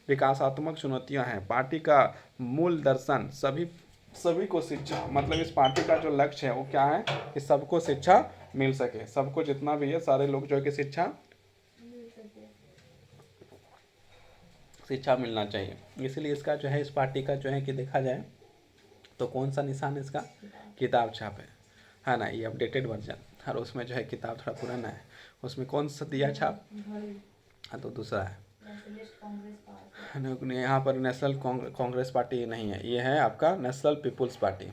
विकासात्मक चुनौतियां हैं। पार्टी का मूल दर्शन सभी को शिक्षा, मतलब इस पार्टी का जो लक्ष्य है वो क्या है कि सबको शिक्षा मिल सके। सबको जितना भी है सारे लोग जो है कि शिक्षा मिलना चाहिए। इसलिए इसका जो है इस पार्टी का जो है कि देखा जाए तो कौन सा निशान है इसका, किताब छाप है ना। ये अपडेटेड वर्जन, और उसमें जो है किताब थोड़ा पुराना है, उसमें कौन सा दिया छाप, हाँ तो दूसरा है यहाँ पर नेशनल कांग्रेस पार्टी नहीं है, ये है आपका नेशनल पीपुल्स पार्टी,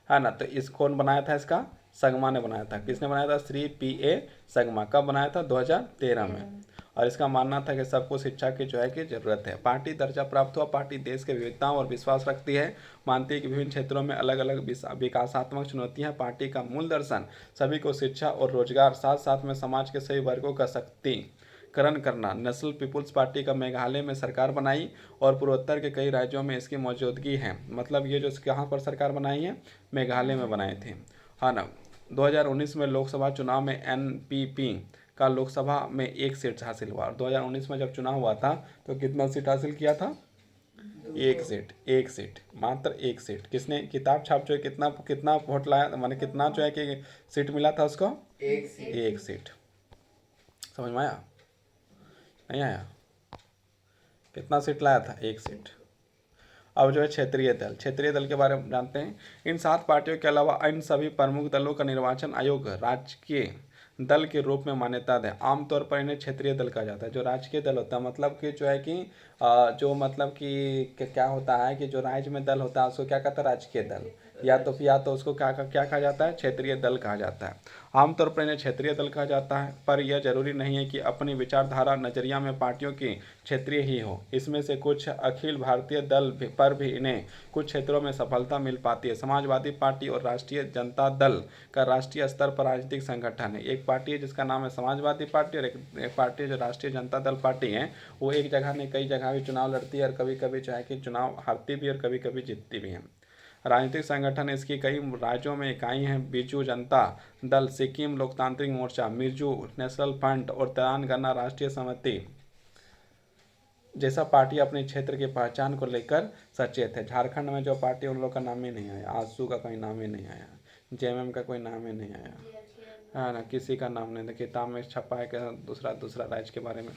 है ना। तो इस कौन बनाया था, इसका संगमा ने बनाया था। किसने बनाया था, श्री पी.ए. संगमा। कब बनाया था, 2013 में। और इसका मानना था कि सबको शिक्षा की जो है कि जरूरत है। पार्टी दर्जा प्राप्त हुआ। पार्टी देश के विविधताओं और विश्वास रखती है, मानती है कि विभिन्न क्षेत्रों में अलग अलग विकासात्मक चुनौतियां। पार्टी का मूल दर्शन सभी को शिक्षा और रोजगार, साथ साथ में समाज के सभी वर्गों का सशक्तिकरण करना। नेशनल पीपुल्स पार्टी का मेघालय में सरकार बनाई और पूर्वोत्तर के कई राज्यों में इसकी मौजूदगी है। मतलब ये जो कहाँ पर सरकार बनाई है, मेघालय में बनाई थी, है ना। 2019 में लोकसभा चुनाव में एनपीपी का लोकसभा में 1 सीट हासिल हुआ। और 2019 में जब चुनाव हुआ था तो कितना सीट हासिल किया था, 1 सीट, मात्र 1 सीट। किसने, किताब छाप जो है कितना वोट लाया, माने कितना जो है कि सीट मिला था उसको, 1 सीट। समझ में आया, नहीं आया, कितना सीट लाया था, 1 सीट। अब जो है क्षेत्रीय दल के बारे में जानते हैं। इन 7 पार्टियों के अलावा अन्य सभी प्रमुख दलों का निर्वाचन आयोग राजकीय दल के रूप में मान्यता दे। आमतौर पर इन्हें क्षेत्रीय दल कहा जाता है। जो राजकीय दल होता है मतलब कि जो है कि जो मतलब कि क्या होता है कि जो राज्य में दल होता है उसको क्या कहता है, राजकीय दल, या तो उसको क्या कहा जाता है, क्षेत्रीय दल कहा जाता है। आमतौर पर इन्हें क्षेत्रीय दल कहा जाता है, पर यह जरूरी नहीं है कि अपनी विचारधारा नजरिया में पार्टियों की क्षेत्रीय ही हो। इसमें से कुछ अखिल भारतीय दल पर भी इन्हें कुछ क्षेत्रों में सफलता मिल पाती है। समाजवादी पार्टी और राष्ट्रीय जनता दल का राष्ट्रीय स्तर पर राजनीतिक संगठन है। एक पार्टी है जिसका नाम है समाजवादी पार्टी, और एक पार्टी है जो राष्ट्रीय जनता दल पार्टी है। वो एक जगह नहीं कई जगह भी चुनाव लड़ती है और कभी कभी जो है कि चुनाव हारती भी और कभी कभी जीतती भी है। राजनीतिक संगठन इसकी कई राज्यों में इकाई हैं। बिजू जनता दल, सिक्किम लोकतांत्रिक मोर्चा, मिर्जू नेशनल फ्रंट और तेलंगाना राष्ट्रीय समिति जैसा पार्टी अपने क्षेत्र की पहचान को लेकर सचेत है। झारखंड में जो पार्टी, उन लोग का नाम ही नहीं आया, आजसू का कोई नाम ही नहीं आया, जेएमएम का कोई नाम ही नहीं आया, है ना, किसी का नाम नहीं। किताब में छपा है कि दूसरा राज्य के बारे में,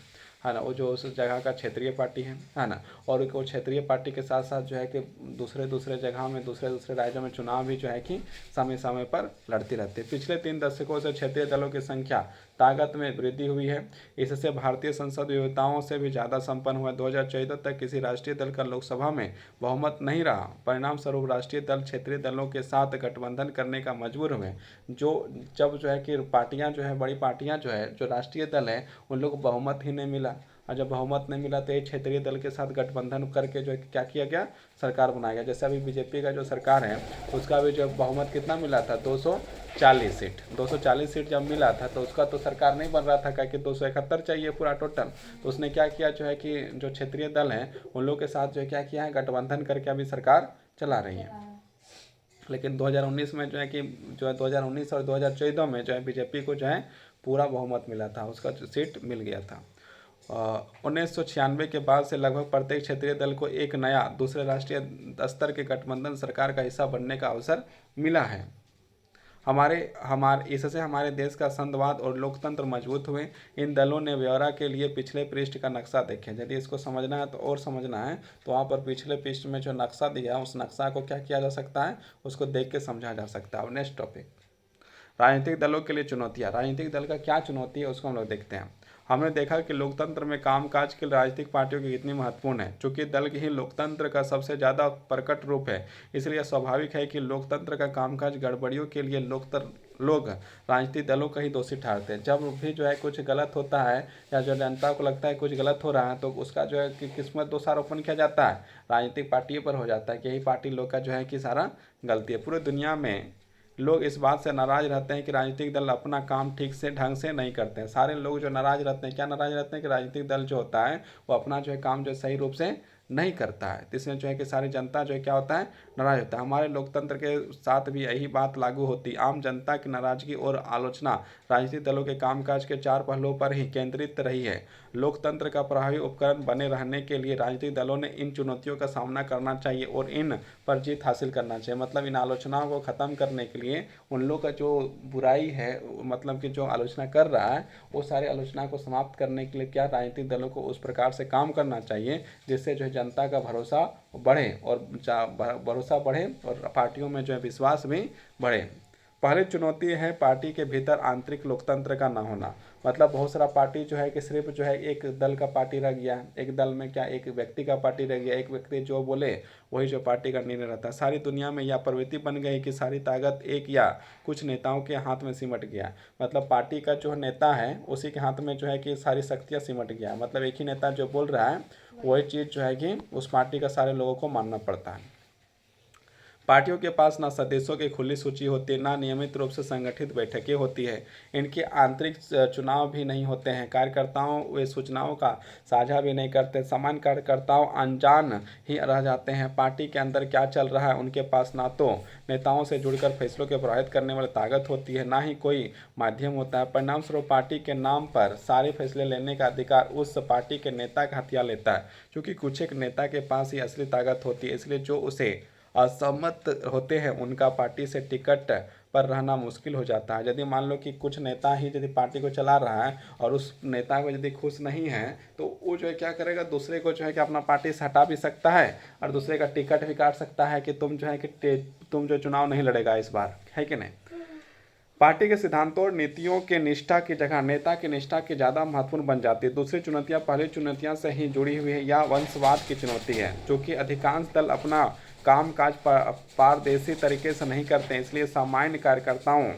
है ना। वो जो उस जगह का क्षेत्रीय पार्टी है ना। और वो क्षेत्रीय पार्टी के साथ साथ जो है कि दूसरे जगह में दूसरे राज्यों में चुनाव भी जो है कि समय समय पर लड़ती रहती है। पिछले 3 दशकों से क्षेत्रीय दलों की संख्या ताकत में वृद्धि हुई है। इससे भारतीय संसद विविधताओं से भी ज़्यादा संपन्न हुआ। 2014 तक किसी राष्ट्रीय दल का लोकसभा में बहुमत नहीं रहा। परिणाम स्वरूप राष्ट्रीय दल क्षेत्रीय दलों के साथ गठबंधन करने का मजबूर हुए। जब जो है कि पार्टियां जो है, बड़ी पार्टियां जो है, जो राष्ट्रीय दल है, उन लोग को बहुमत ही नहीं मिला। और जब बहुमत नहीं मिला तो एक क्षेत्रीय दल के साथ गठबंधन करके जो है क्या किया गया, सरकार बनाया गया। जैसे अभी बीजेपी का जो सरकार है उसका भी जो बहुमत कितना मिला था, 240 सीट। 240 सीट जब मिला था तो उसका तो सरकार नहीं बन रहा था, क्योंकि 271 चाहिए पूरा टोटल। तो उसने क्या किया जो है कि जो क्षेत्रीय दल हैं उन लोग के साथ जो है क्या किया है, गठबंधन करके अभी सरकार चला रही है। लेकिन 2019 में जो है कि 2019 और 2014 में जो है बीजेपी को जो है पूरा बहुमत मिला था, उसका सीट मिल गया था। 1996 के बाद से लगभग प्रत्येक क्षेत्रीय दल को एक नया दूसरे राष्ट्रीय स्तर के गठबंधन सरकार का हिस्सा बनने का अवसर मिला है। इससे हमारे देश का संघवाद और लोकतंत्र मजबूत हुए। इन दलों ने ब्यौरा के लिए पिछले पृष्ठ का नक्शा देखें। यदि इसको समझना है तो और समझना है तो वहाँ पर पिछले पृष्ठ में जो नक्शा दिया है उस नक्शा को क्या किया जा सकता है, उसको देख के समझा जा सकता है। अब नेक्स्ट टॉपिक, राजनीतिक दलों के लिए चुनौतियाँ। राजनीतिक दल का क्या चुनौती है उसको हम लोग देखते हैं। हमने देखा कि लोकतंत्र में कामकाज के लिए राजनीतिक पार्टियों की कितनी महत्वपूर्ण है। चूंकि दल ही लोकतंत्र का सबसे ज़्यादा प्रकट रूप है, इसलिए स्वाभाविक है कि लोकतंत्र का कामकाज गड़बड़ियों के लिए लोग राजनीतिक दलों का ही दोषी ठहरते हैं। जब भी जो है कुछ गलत होता है या जो जनता को लगता है कुछ गलत हो रहा है तो उसका जो है कि किस्मत दोषारोपण किया जाता है, राजनीतिक पार्टियों पर हो जाता है कि यही पार्टी लोग का जो है कि सारा गलती है। पूरी दुनिया में लोग इस बात से नाराज रहते हैं कि राजनीतिक दल अपना काम ठीक से ढंग से नहीं करते हैं। सारे लोग जो नाराज रहते हैं, क्या नाराज रहते हैं कि राजनीतिक दल जो होता है वो अपना जो है काम जो सही रूप से नहीं करता है। इसमें जो है कि सारी जनता जो है क्या होता है, नाराज होता है। हमारे लोकतंत्र के साथ भी यही बात लागू होती। आम जनता की नाराजगी और आलोचना राजनीतिक दलों के कामकाज के 4 पहलुओं पर ही केंद्रित रही है। लोकतंत्र का प्रभावी उपकरण बने रहने के लिए राजनीतिक दलों ने इन चुनौतियों का सामना करना चाहिए और इन पर जीत हासिल करना चाहिए। मतलब इन आलोचनाओं को ख़त्म करने के लिए उन लोग का जो बुराई है, मतलब कि जो आलोचना कर रहा है, वो सारे आलोचना को समाप्त करने के लिए क्या राजनीतिक दलों को उस प्रकार से काम करना चाहिए जिससे जो है जनता का भरोसा बढ़े और पार्टियों में जो है विश्वास भी बढ़े। पहली चुनौती है पार्टी के भीतर आंतरिक लोकतंत्र का ना होना। मतलब बहुत सारा पार्टी जो है कि सिर्फ जो है एक दल का पार्टी रह गया, एक दल में क्या एक व्यक्ति का पार्टी रह गया, एक व्यक्ति जो बोले वही जो पार्टी का निर्णय रहता है। सारी दुनिया में यह प्रवृत्ति बन गई कि सारी ताकत एक या कुछ नेताओं के हाथ में सिमट गया। मतलब पार्टी का जो नेता है उसी के हाथ में जो है कि सारी शक्तियाँ सिमट गया। मतलब एक ही नेता जो बोल रहा है वही चीज़ जो है कि उस पार्टी का सारे लोगों को मानना पड़ता है। पार्टियों के पास ना सदस्यों की खुली सूची होती है, ना नियमित रूप से संगठित बैठकें होती है। इनके आंतरिक चुनाव भी नहीं होते हैं। कार्यकर्ताओं वे सूचनाओं का साझा भी नहीं करते। सामान्य कार्यकर्ताओं अनजान ही रह जाते हैं। पार्टी के अंदर क्या चल रहा है उनके पास ना तो नेताओं से जुड़कर फैसलों के प्रभावित करने वाली ताकत होती है, ना ही कोई माध्यम होता है। परिणाम स्वरूप पार्टी के नाम पर सारे फैसले लेने का अधिकार उस पार्टी के नेता का हथिया लेता है। क्योंकि कुछ एक नेता के पास ही असली ताकत होती है, इसलिए जो उसे असहमत होते हैं उनका पार्टी से टिकट पर रहना मुश्किल हो जाता है। यदि मान लो कि कुछ नेता ही यदि पार्टी को चला रहा है और उस नेता को यदि खुश नहीं है तो वो जो है क्या करेगा, दूसरे को जो है कि अपना पार्टी से हटा भी सकता है और दूसरे का टिकट भी काट सकता है कि तुम जो है कि तुम जो चुनाव नहीं लड़ेगा इस बार, है कि नहीं। पार्टी के सिद्धांतों और नीतियों के निष्ठा की जगह नेता की निष्ठा की ज़्यादा महत्वपूर्ण बन जाती है। दूसरी चुनौतियां पहली चुनौतियां से ही जुड़ी हुई है। यह वंशवाद की चुनौती है, जो कि अधिकांश दल अपना कामकाज पारदर्शी तरीके से नहीं करते हैं। इसलिए सामान्य कार्यकर्ताओं,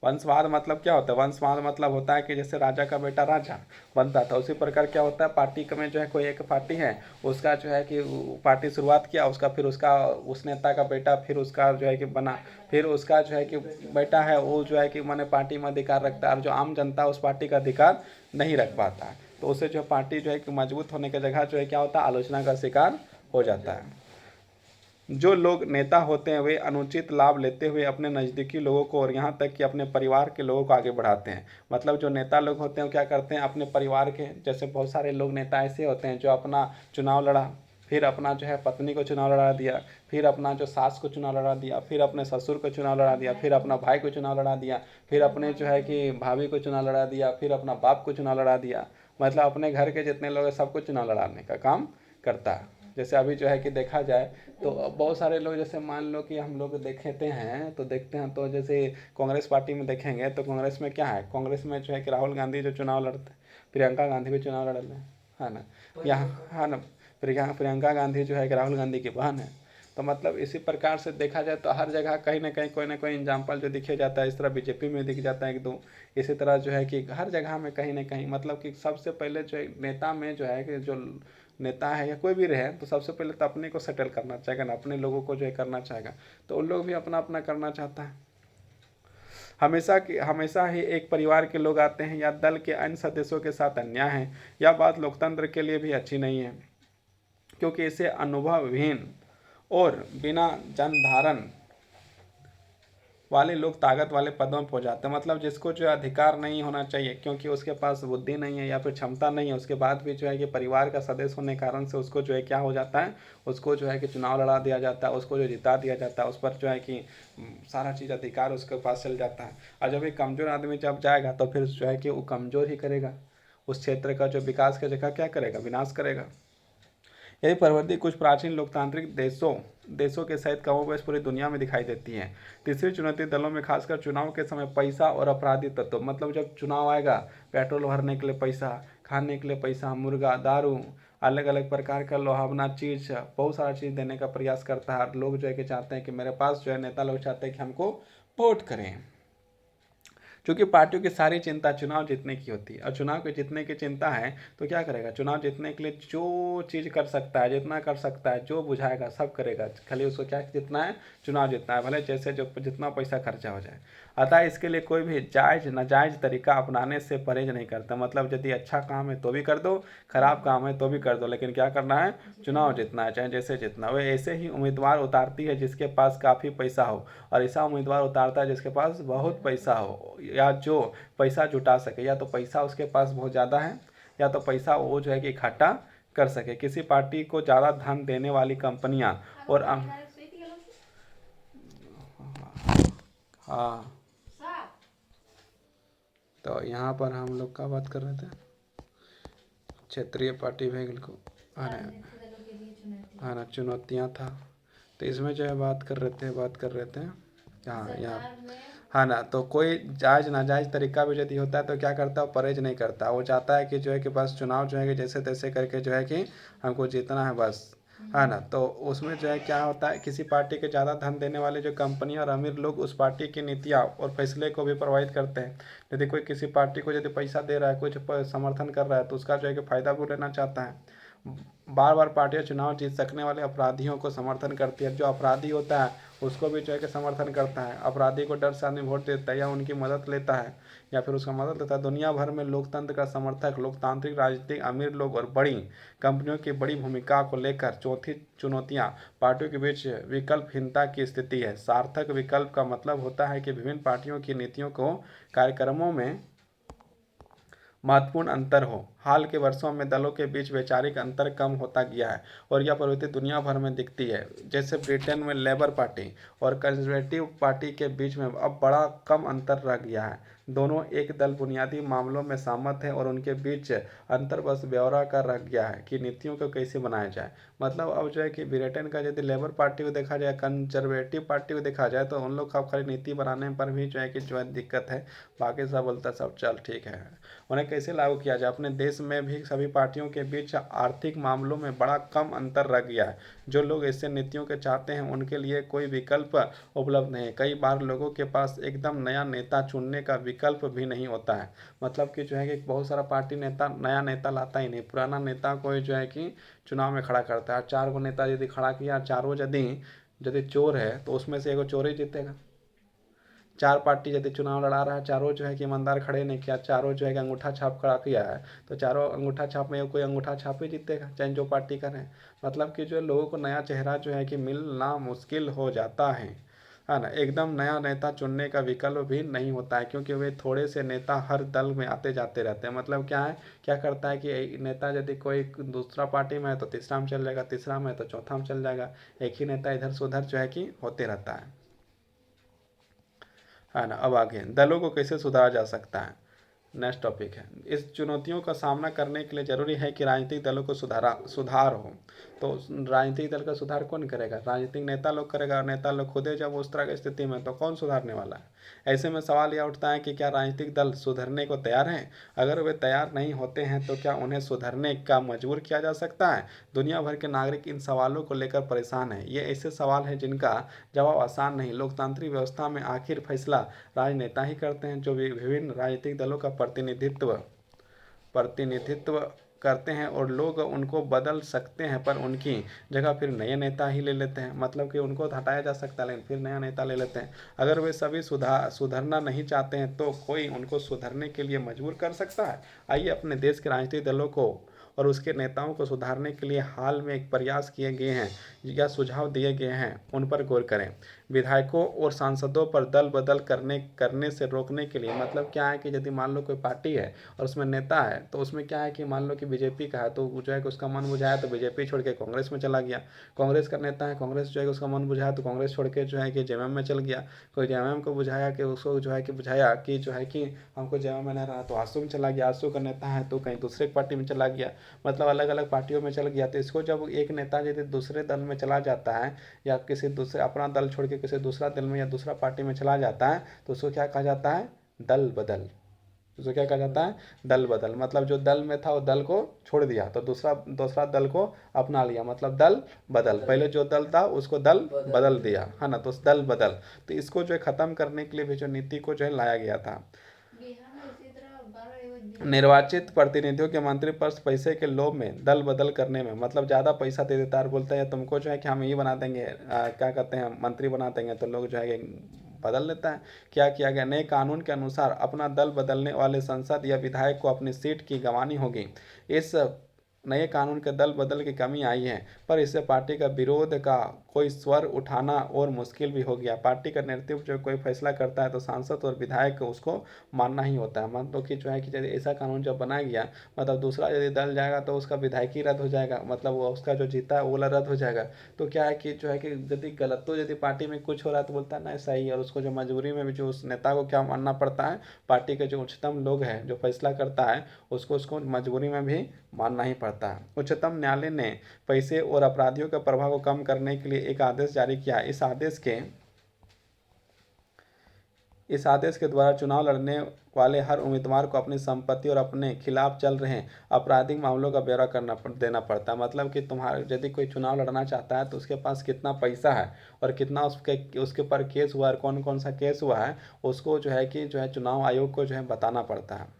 वंशवाद मतलब क्या होता है, वंशवाद मतलब होता है कि जैसे राजा का बेटा राजा बनता था, उसी प्रकार क्या होता है पार्टी में जो है कोई एक पार्टी है उसका जो है कि पार्टी शुरुआत किया, उसका फिर उसका उस नेता का बेटा फिर उसका जो है कि बना, फिर उसका जो है कि बेटा है वो जो है कि माने पार्टी में अधिकार रखता है और जो आम जनता उस पार्टी का अधिकार नहीं रख पाता है। तो उससे जो पार्टी जो है कि मजबूत होने की जगह जो है क्या होता है, आलोचना का शिकार हो जाता है। जो लोग नेता होते हैं वे अनुचित लाभ लेते हुए अपने नज़दीकी लोगों को और यहाँ तक कि अपने परिवार के लोगों को आगे बढ़ाते हैं। मतलब जो नेता लोग होते हैं वो क्या करते हैं, अपने परिवार के, जैसे बहुत सारे लोग नेता ऐसे होते हैं जो अपना चुनाव लड़ा, फिर अपना जो है पत्नी को चुनाव लड़ा दिया, फिर अपना जो सास को चुनाव लड़ा दिया, फिर अपने ससुर को चुनाव लड़ा दिया, फिर अपना भाई को चुनाव लड़ा दिया, फिर अपने जो है कि भाभी को चुनाव लड़ा दिया, फिर अपना बाप को चुनाव लड़ा दिया। मतलब अपने घर के जितने लोग हैं सबको चुनाव लड़ाने का काम करता है। जैसे अभी जो है कि देखा जाए तो बहुत सारे लोग, जैसे मान लो कि हम लोग देखते हैं तो जैसे कांग्रेस पार्टी में देखेंगे तो कांग्रेस में क्या है, कांग्रेस में जो है कि राहुल गांधी जो चुनाव लड़ते हैं, प्रियंका गांधी भी चुनाव लड़ रहे हैं, है ना। यहाँ है ना, प्रियंका गांधी जो है कि राहुल गांधी की बहन है। तो मतलब इसी प्रकार से देखा जाए तो हर जगह कहीं ना कोई एग्जाम्पल जो दिखे जाता है, इस तरह बीजेपी में दिख जाता है एक दो। इसी तरह जो है कि हर जगह में कहीं ना कहीं मतलब कि सबसे पहले जो है नेता में जो है कि जो नेता है या कोई भी रहे तो सबसे पहले तो अपने को सेटल करना चाहेगा ना, अपने लोगों को जो है करना चाहेगा। तो उन लोग भी अपना अपना करना चाहता है। हमेशा ही एक परिवार के लोग आते हैं या दल के अन्य सदस्यों के साथ अन्याय है। यह बात लोकतंत्र के लिए भी अच्छी नहीं है, क्योंकि इसे अनुभवहीन और बिना जनधारण वाले लोग ताकत वाले पदों पर पहुंच जाते हैं। मतलब जिसको जो है अधिकार नहीं होना चाहिए, क्योंकि उसके पास बुद्धि नहीं है या फिर क्षमता नहीं है, उसके बाद भी जो है कि परिवार का सदस्य होने के कारण से उसको जो है क्या हो जाता है, उसको जो है कि चुनाव लड़ा दिया जाता है, उसको जो जिता दिया जाता है, उस पर जो है कि सारा चीज़ अधिकार उसके पास चल जाता है। और जब एक कमज़ोर आदमी जब जाएगा तो फिर जो है कि वो कमज़ोर ही करेगा, उस क्षेत्र का जो विकास की जगह क्या करेगा, विनाश करेगा। यही प्रवृत्ति कुछ प्राचीन लोकतांत्रिक देशों के सहित कमोबेश पूरी दुनिया में दिखाई देती है। तीसरी चुनौती दलों में खासकर चुनाव के समय पैसा और अपराधी तत्व। मतलब जब चुनाव आएगा, पेट्रोल भरने के लिए पैसा, खाने के लिए पैसा, मुर्गा, दारू, अलग अलग प्रकार का लोहावना चीज़, बहुत सारा चीज़ देने का प्रयास करता है। और लोग जो है कि चाहते हैं कि मेरे पास जो है नेता लोग चाहते हैं कि हमको वोट करें, क्योंकि पार्टियों की सारी चिंता चुनाव जीतने की होती है। और चुनाव के जीतने की चिंता है तो क्या करेगा, चुनाव जीतने के लिए जो चीज़ कर सकता है, जितना कर सकता है, जो बुझाएगा सब करेगा, खाली उसको क्या जीतना है, चुनाव जीतना है, भले जैसे जो जितना पैसा खर्चा हो जाए। अतः इसके लिए कोई भी जायज़ नाजायज़ तरीका अपनाने से परहेज नहीं करता। मतलब यदि अच्छा काम है तो भी कर दो, खराब काम है तो भी कर दो, लेकिन क्या करना है, चुनाव जीतना है, चाहे जैसे जीतना। वे ऐसे ही उम्मीदवार उतारती है जिसके पास काफ़ी पैसा हो, और ऐसा उम्मीदवार उतारता है जिसके पास बहुत पैसा हो, या जो पैसा जुटा सके। या तो पैसा उसके पास बहुत ज़्यादा है, या तो पैसा वो जो है कि इकट्ठा कर सके। किसी पार्टी को ज़्यादा धन देने वाली कंपनियां और हाँ, तो यहाँ पर हम लोग का बात कर रहे थे, क्षेत्रीय पार्टी वेगल को हाँ ना, चुनौतियाँ था। तो इसमें जो है बात कर रहे थे हाँ यहाँ, हाँ ना। तो कोई जायज़ नाजायज़ तरीका भी यदि होता है तो क्या करता है, वो परहेज नहीं करता। वो चाहता है कि जो है कि बस चुनाव जो है कि जैसे तैसे करके जो है कि हमको जीतना है बस, है ना। तो उसमें जो है क्या होता है, किसी पार्टी के ज़्यादा धन देने वाले जो कंपनी और अमीर लोग उस पार्टी की नीतियाँ और फैसले को भी प्रभावित करते हैं। यदि कोई किसी पार्टी को यदि पैसा दे रहा है, कुछ समर्थन कर रहा है, तो उसका जो है कि फ़ायदा भी लेना चाहता है। बार बार पार्टियां चुनाव जीत सकने वाले अपराधियों को समर्थन करती है। जो अपराधी होता है उसको भी जो है कि समर्थन करता है। अपराधी को डर से आदमी वोट देता है या उनकी मदद लेता है या फिर उसका मदद लेता है। दुनिया भर में लोकतंत्र का समर्थक, लोकतांत्रिक राजनीतिक अमीर लोग और बड़ी कंपनियों की बड़ी भूमिका को लेकर चौथी चुनौतियां पार्टियों के बीच विकल्पहीनता की स्थिति है। सार्थक विकल्प का मतलब होता है कि विभिन्न पार्टियों की नीतियों को कार्यक्रमों में महत्वपूर्ण अंतर हो। हाल के वर्षों में दलों के बीच वैचारिक अंतर कम होता गया है और यह प्रवृत्ति दुनिया भर में दिखती है। जैसे ब्रिटेन में लेबर पार्टी और कंजर्वेटिव पार्टी के बीच में अब बड़ा कम अंतर रह गया है। दोनों एक दल बुनियादी मामलों में सहमत है और उनके बीच अंतर बस ब्यौरा का रह गया है कि नीतियों को कैसे बनाया जाए। मतलब अब जो है कि ब्रिटेन का यदि लेबर पार्टी को देखा जाए, कंजर्वेटिव पार्टी को देखा जाए, तो उन लोग का खाली नीति बनाने पर भी जो है कि जो है दिक्कत है, बाकी सब बोलता सब चल ठीक है। उन्हें कैसे लागू किया जाए। अपने देश में भी सभी पार्टियों के बीच आर्थिक मामलों में बड़ा कम अंतर रह गया है। जो लोग ऐसे नीतियों के चाहते हैं उनके लिए कोई विकल्प उपलब्ध नहीं है। कई बार लोगों के पास एकदम नया नेता चुनने का विकल्प भी नहीं होता है। मतलब कि जो है कि बहुत सारा पार्टी नेता नया नेता लाता ही नहीं, पुराना नेता को जो है कि चुनाव में खड़ा करता है। 4 गो नेता यदि खड़ा किया, चारों यदि चोर है तो उसमें से एगो चोर ही जीतेगा। 4 पार्टी यदि चुनाव लड़ा रहा है, चारों जो है कि ईमानदार खड़े नहीं किया, चारों जो है कि अंगूठा छाप खड़ा किया है, तो चारों अंगूठा छाप में कोई अंगूठा छाप ही जीतेगा, चाहे जो पार्टी करें। मतलब कि जो लोगों को नया चेहरा जो है कि मिलना मुश्किल हो जाता है ना। एकदम नया नेता चुनने का विकल्प भी नहीं होता है, क्योंकि वे थोड़े से नेता हर दल में आते जाते रहते हैं। मतलब क्या है, क्या करता है कि नेता यदि कोई दूसरा पार्टी में है तो तीसरा में चल जाएगा, तीसरा में है तो चौथा में चल जाएगा। एक ही नेता इधर से उधर जो है कि होते रहता है ना। अब आगे दलों को कैसे सुधारा जा सकता है। नेक्स्ट टॉपिक है, इस चुनौतियों का सामना करने के लिए जरूरी है कि राजनीतिक दलों को सुधार हो। तो राजनीतिक दल का सुधार कौन करेगा? राजनीतिक नेता लोग करेगा, और नेता लोग खुद ही जब उस तरह की स्थिति में, तो कौन सुधारने वाला है? ऐसे में सवाल यह उठता है कि क्या राजनीतिक दल सुधरने को तैयार हैं? अगर वे तैयार नहीं होते हैं तो क्या उन्हें सुधरने का मजबूर किया जा सकता है? दुनिया भर के नागरिक इन सवालों को लेकर परेशान हैं। ये ऐसे सवाल हैं जिनका जवाब आसान नहीं। लोकतांत्रिक व्यवस्था में आखिर फैसला राजनेता ही करते हैं, जो विभिन्न राजनीतिक दलों का प्रतिनिधित्व करते हैं, और लोग उनको बदल सकते हैं, पर उनकी जगह फिर नए नेता ही ले लेते हैं। मतलब कि उनको हटाया जा सकता है, लेकिन फिर नया नेता ले लेते हैं। अगर वे सभी सुधरना नहीं चाहते हैं तो कोई उनको सुधरने के लिए मजबूर कर सकता है? आइए अपने देश के राजनीतिक दलों को और उसके नेताओं को सुधारने के लिए हाल में एक प्रयास किए गए हैं या सुझाव दिए गए हैं, उन पर गौर करें। विधायकों और सांसदों पर दल बदल करने से रोकने के लिए, मतलब क्या है कि यदि मान लो कोई पार्टी है और उसमें नेता है, तो उसमें क्या है कि मान लो कि बीजेपी का है, तो जो है कि उसका मन बुझाया तो बीजेपी छोड़ के कांग्रेस में चला गया। कांग्रेस का नेता है, कांग्रेस जो है कि उसका मन बुझाया तो कांग्रेस छोड़ के जो है कि जेएमएम में चल गया। कोई जेएमएम को बुझाया कि उसको जो है कि बुझाया कि जो है कि हमको जेएमएम में नहीं रहा, तो आजसू में चला गया। आजसू का नेता है तो कहीं दूसरे पार्टी में चला गया, मतलब अलग अलग पार्टियों में चल गया। तो इसको जब एक नेता यदि दूसरे दल में चला जाता है, या किसी दूसरे अपना दल छोड़ के किसी दूसरा दल में या दूसरा पार्टी में चला जाता है, तो उसको क्या कहा जाता है? दल बदल। उसको क्या कहा जाता है? दल बदल। मतलब जो दल में था वो दल को छोड़ दिया, तो दूसरा दल को अपना लिया, मतलब दल बदल। पहले जो दल था उसको दल बदल दिया, है ना, तो दल बदल। तो इसको जो है खत्म करने के लिए भी जो नीति को जो है लाया गया था। बिहार में इसी तरह 12 योजना निर्वाचित प्रतिनिधियों के मंत्री पद पैसे के लोभ में दल बदल करने में, मतलब ज़्यादा पैसा दे देता है और बोलता है तुमको जो है कि हम ये बना देंगे, क्या कहते हैं, मंत्री बना देंगे, तो लोग जो है कि बदल लेता है। क्या किया गया? नए कानून के अनुसार अपना दल बदलने वाले सांसद या विधायक को अपनी सीट की गंवानी होगी। इस नए कानून के दल बदल की कमी आई है, पर इससे पार्टी का विरोध का कोई स्वर उठाना और मुश्किल भी हो गया। पार्टी का नेतृत्व जो कोई फैसला करता है तो सांसद और विधायक को उसको मानना ही होता है। मतलब कि जो है कि यदि ऐसा कानून जब बनाया गया, मतलब दूसरा यदि दल जाएगा तो उसका विधायक ही रद्द हो जाएगा, मतलब वो उसका जो जीता है वो वाला रद्द हो जाएगा। तो क्या है कि जो है कि यदि गलत, तो यदि पार्टी में कुछ हो रहा है तो बोलता है ना सही है, और उसको जो मजबूरी में भी जो उस नेता को क्या मानना पड़ता है, पार्टी के जो उच्चतम लोग हैं जो फैसला करता है उसको मजबूरी में भी मानना ही पड़ता है। उच्चतम न्यायालय ने पैसे और अपराधियों के प्रभाव को कम करने के लिए एक आदेश जारी किया। इस आदेश के द्वारा चुनाव लड़ने वाले हर उम्मीदवार को अपनी संपत्ति और अपने खिलाफ चल रहे आपराधिक मामलों का ब्यौरा देना पड़ता है। मतलब कि तुम्हारा यदि कोई चुनाव लड़ना चाहता है तो उसके पास कितना पैसा है और कितना उसके ऊपर केस हुआ है, कौन कौन सा केस हुआ है, उसको जो है कि जो है चुनाव आयोग को जो है बताना पड़ता है।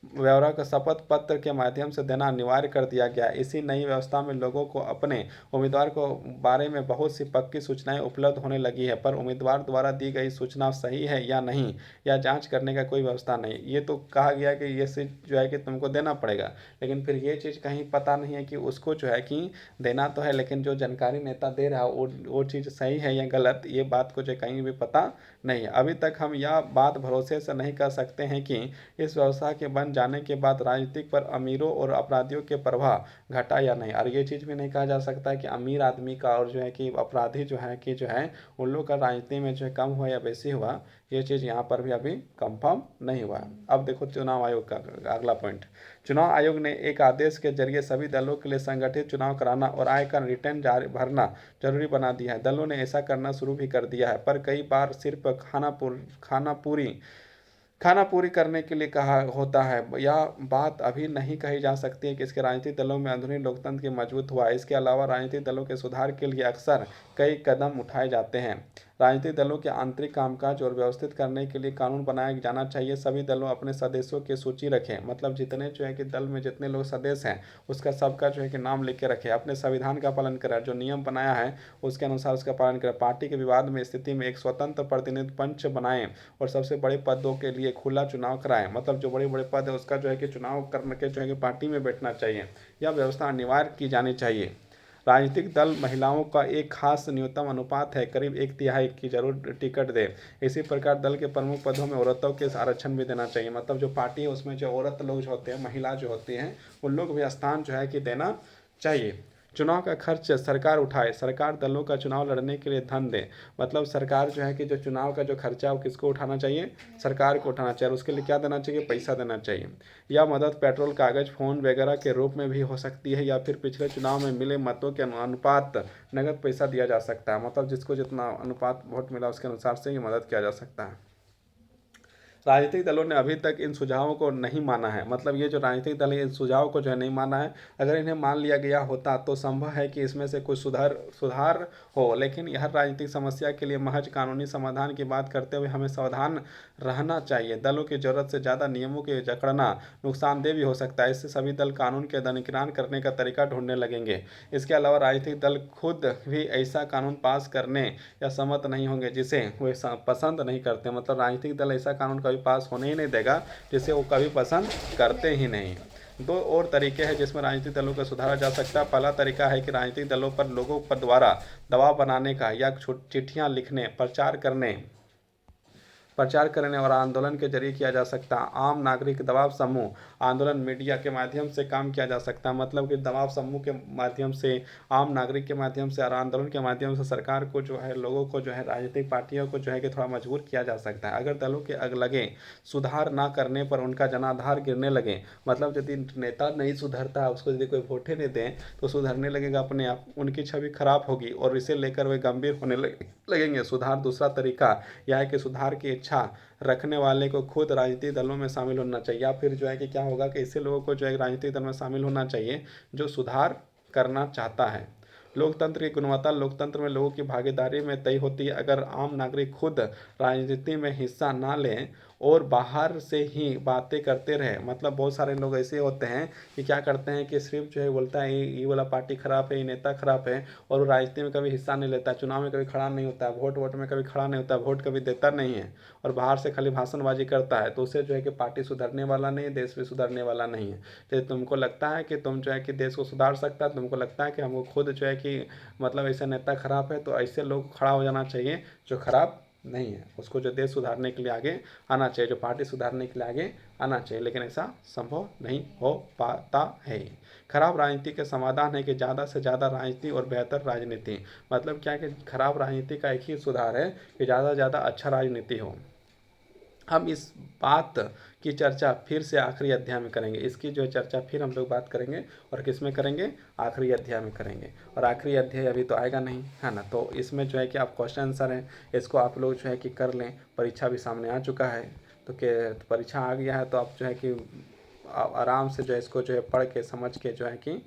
ब्यौरा का शपथ पत्र के माध्यम से देना अनिवार्य कर दिया गया। इसी नई व्यवस्था में लोगों को अपने उम्मीदवार को बारे में बहुत सी पक्की सूचनाएं उपलब्ध होने लगी है, पर उम्मीदवार द्वारा दी गई सूचना सही है या नहीं, या जांच करने का कोई व्यवस्था नहीं। ये तो कहा गया कि ये चीज़ जो है कि तुमको देना पड़ेगा, लेकिन फिर ये चीज़ कहीं पता नहीं है कि उसको जो है कि देना तो है, लेकिन जो जानकारी नेता दे रहा है वो चीज़ सही है या गलत, ये बात को जो कहीं भी पता नहीं है। अभी तक हम यह बात भरोसे से नहीं कह सकते हैं कि इस व्यवस्था के बन जाने के बाद राजनीतिक पर अमीरों और अपराधियों के प्रभाव घटा या नहीं। और ये चीज़ भी नहीं कहा जा सकता कि अमीर आदमी का और जो है कि अपराधी जो है कि जो है उन लोग का राजनीति में जो है कम हुआ या बेसी हुआ, ये चीज़ यहाँ पर भी अभी कंफर्म नहीं हुआ। अब देखो चुनाव आयोग का अगला पॉइंट। चुनाव आयोग ने एक आदेश के जरिए सभी दलों के लिए संगठित चुनाव कराना और आय का रिटर्न भरना जरूरी बना दिया है। दलों ने ऐसा करना शुरू भी कर दिया है, पर कई बार सिर्फ खाना पूरी करने के लिए कहा होता है। यह बात अभी नहीं कही जा सकती है कि इसके राजनीतिक दलों में आधुनिक लोकतंत्र की मजबूत हुआ है। इसके अलावा राजनीतिक दलों के सुधार के लिए अक्सर कई कदम उठाए जाते हैं। राजनीतिक दलों के आंतरिक कामकाज और व्यवस्थित करने के लिए कानून बनाया जाना चाहिए। सभी दलों अपने सदस्यों की सूची रखें, मतलब जितने जो है कि दल में जितने लोग सदस्य हैं उसका सबका जो है कि नाम लिख के रखें। अपने संविधान का पालन करें, जो नियम बनाया है उसके अनुसार उसका पालन करें। पार्टी के विवाद में स्थिति में एक स्वतंत्र प्रतिनिधि पंच बनाएं और सबसे बड़े पदों के लिए खुला चुनाव कराएं। मतलब जो बड़े बड़े पद है उसका जो है कि चुनाव करने के जो है कि पार्टी में बैठना चाहिए। यह व्यवस्था अनिवार्य की जानी चाहिए। राजनीतिक दल महिलाओं का एक खास न्यूनतम अनुपात है, करीब 1/3 की जरूर टिकट दे। इसी प्रकार दल के प्रमुख पदों में औरतों के आरक्षण भी देना चाहिए। मतलब जो पार्टी है उसमें जो औरत लोग जो होते हैं, महिला जो होती हैं, उन लोग भी स्थान जो है कि देना चाहिए। चुनाव का खर्च सरकार उठाए, सरकार दलों का चुनाव लड़ने के लिए धन दे। मतलब सरकार जो है कि जो चुनाव का जो खर्चा है वो किसको उठाना चाहिए, सरकार को उठाना चाहिए, और उसके लिए क्या देना चाहिए, पैसा देना चाहिए। यह मदद पेट्रोल, कागज, फोन वगैरह के रूप में भी हो सकती है, या फिर पिछले चुनाव में मिले मतों के अनुपात नगद पैसा दिया जा सकता है। मतलब जिसको जितना अनुपात वोट मिला उसके अनुसार से ये मदद किया जा सकता है। राजनीतिक दलों ने अभी तक इन सुझावों को नहीं माना है। मतलब ये जो राजनीतिक दल है इन सुझावों को जो है नहीं माना है। अगर इन्हें मान लिया गया होता तो संभव है कि इसमें से कुछ सुधार हो, लेकिन यह राजनीतिक समस्या के लिए महज कानूनी समाधान की बात करते हुए हमें सावधान रहना चाहिए। दलों की जरूरत से ज़्यादा नियमों के जकड़ना नुकसानदेह भी हो सकता है। इससे सभी दल कानून के दरकिनार करने का तरीका ढूंढने लगेंगे। इसके अलावा राजनीतिक दल खुद भी ऐसा कानून पास करने या सहमत नहीं होंगे जिसे वे पसंद नहीं करते। मतलब राजनीतिक दल ऐसा कानून कभी पास होने ही नहीं देगा जिसे वो कभी पसंद करते ही नहीं। दो और तरीके हैं जिसमें राजनीतिक दलों को सुधारा जा सकता है। पहला तरीका है कि राजनीतिक दलों पर लोगों पर द्वारा दबाव बनाने का, या चिट्ठियां लिखने, प्रचार करने और आंदोलन के जरिए किया जा सकता है। आम नागरिक दबाव समूह, आंदोलन, मीडिया के माध्यम से काम किया जा सकता है। मतलब कि दबाव समूह के माध्यम से, आम नागरिक के माध्यम से और आंदोलन के माध्यम से सरकार को जो है, लोगों को जो है, राजनीतिक पार्टियों को जो है कि थोड़ा मजबूर किया जा सकता है। अगर दलों के अगलगे सुधार ना करने पर उनका जनाधार गिरने लगे, मतलब यदि नेता नहीं सुधरता, उसको यदि कोई वोटें नहीं दें तो सुधरने लगेगा अपने आप, उनकी छवि खराब होगी और इसे लेकर वे गंभीर होने लगेंगे। सुधार दूसरा तरीका यह है कि सुधार की इच्छा रखने वाले को खुद राजनीतिक दलों में शामिल होना चाहिए। या फिर जो है कि क्या होगा कि इससे लोगों को जो है राजनीतिक दल में शामिल होना चाहिए जो सुधार करना चाहता है। लोकतंत्र की गुणवत्ता लोकतंत्र में लोगों की भागीदारी में तय होती है। अगर आम नागरिक खुद राजनीति में हिस्सा ना लें और बाहर से ही बातें करते रहे, मतलब बहुत सारे लोग ऐसे होते हैं कि क्या करते हैं कि सिर्फ जो है बोलता है ये वाला पार्टी खराब है, ये नेता खराब है, और वो राजनीति में कभी हिस्सा नहीं लेता, चुनाव में कभी खड़ा नहीं होता है, वोट में कभी खड़ा नहीं होता है, वोट कभी देता नहीं है, और बाहर से खाली भाषणबाजी करता है। तो उससे जो है कि पार्टी सुधरने वाला नहीं है, देश भी सुधरने वाला नहीं है। यदि तुमको लगता है कि तुम जो है कि देश को सुधार सकता है, तुमको लगता है कि हमको खुद जो है कि मतलब ऐसा नेता खराब है, तो ऐसे लोग खड़ा हो जाना चाहिए जो खराब नहीं है, उसको जो देश सुधारने के लिए आगे आना चाहिए, जो पार्टी सुधारने के लिए आगे आना चाहिए। लेकिन ऐसा संभव नहीं हो पाता है। खराब राजनीति का समाधान है कि ज़्यादा से ज़्यादा राजनीति और बेहतर राजनीति। मतलब क्या कि खराब राजनीति का एक ही सुधार है कि ज़्यादा से ज़्यादा अच्छा राजनीति हो। हम इस बात की चर्चा फिर से आखिरी अध्याय में करेंगे। इसकी जो चर्चा फिर हम लोग बात करेंगे, और किस में करेंगे, आखिरी अध्याय में करेंगे। और आखिरी अध्याय अभी तो आएगा नहीं, है ना। तो इसमें जो है कि आप क्वेश्चन आंसर हैं, इसको आप लोग जो है कि कर लें। परीक्षा भी सामने आ चुका है, तो परीक्षा आ गया है, तो आप जो है कि आराम से जो है इसको जो है पढ़ के समझ के जो है कि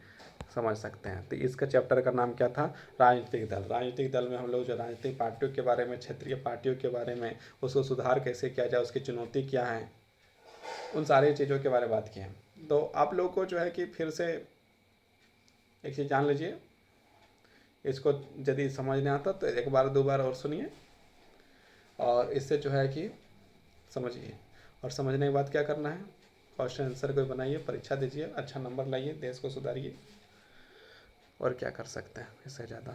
समझ सकते हैं। तो इसका चैप्टर का नाम क्या था, राजनीतिक दल। राजनीतिक दल में हम लोग जो राजनीतिक पार्टियों के बारे में, क्षेत्रीय पार्टियों के बारे में, उसको सुधार कैसे किया जाए, उसकी चुनौती क्या है, उन सारी चीज़ों के बारे में बात की है। तो आप लोग को जो है कि फिर से एक चीज़ जान लीजिए, इसको यदि समझ नहीं आता तो एक बार दो बार और सुनिए, और इससे जो है कि समझिए। और समझने के बाद क्या करना है, क्वेश्चन आंसर कोई बनाइए, परीक्षा दीजिए, अच्छा नंबर लाइए, देश को सुधारिए। और क्या कर सकते हैं इससे ज़्यादा।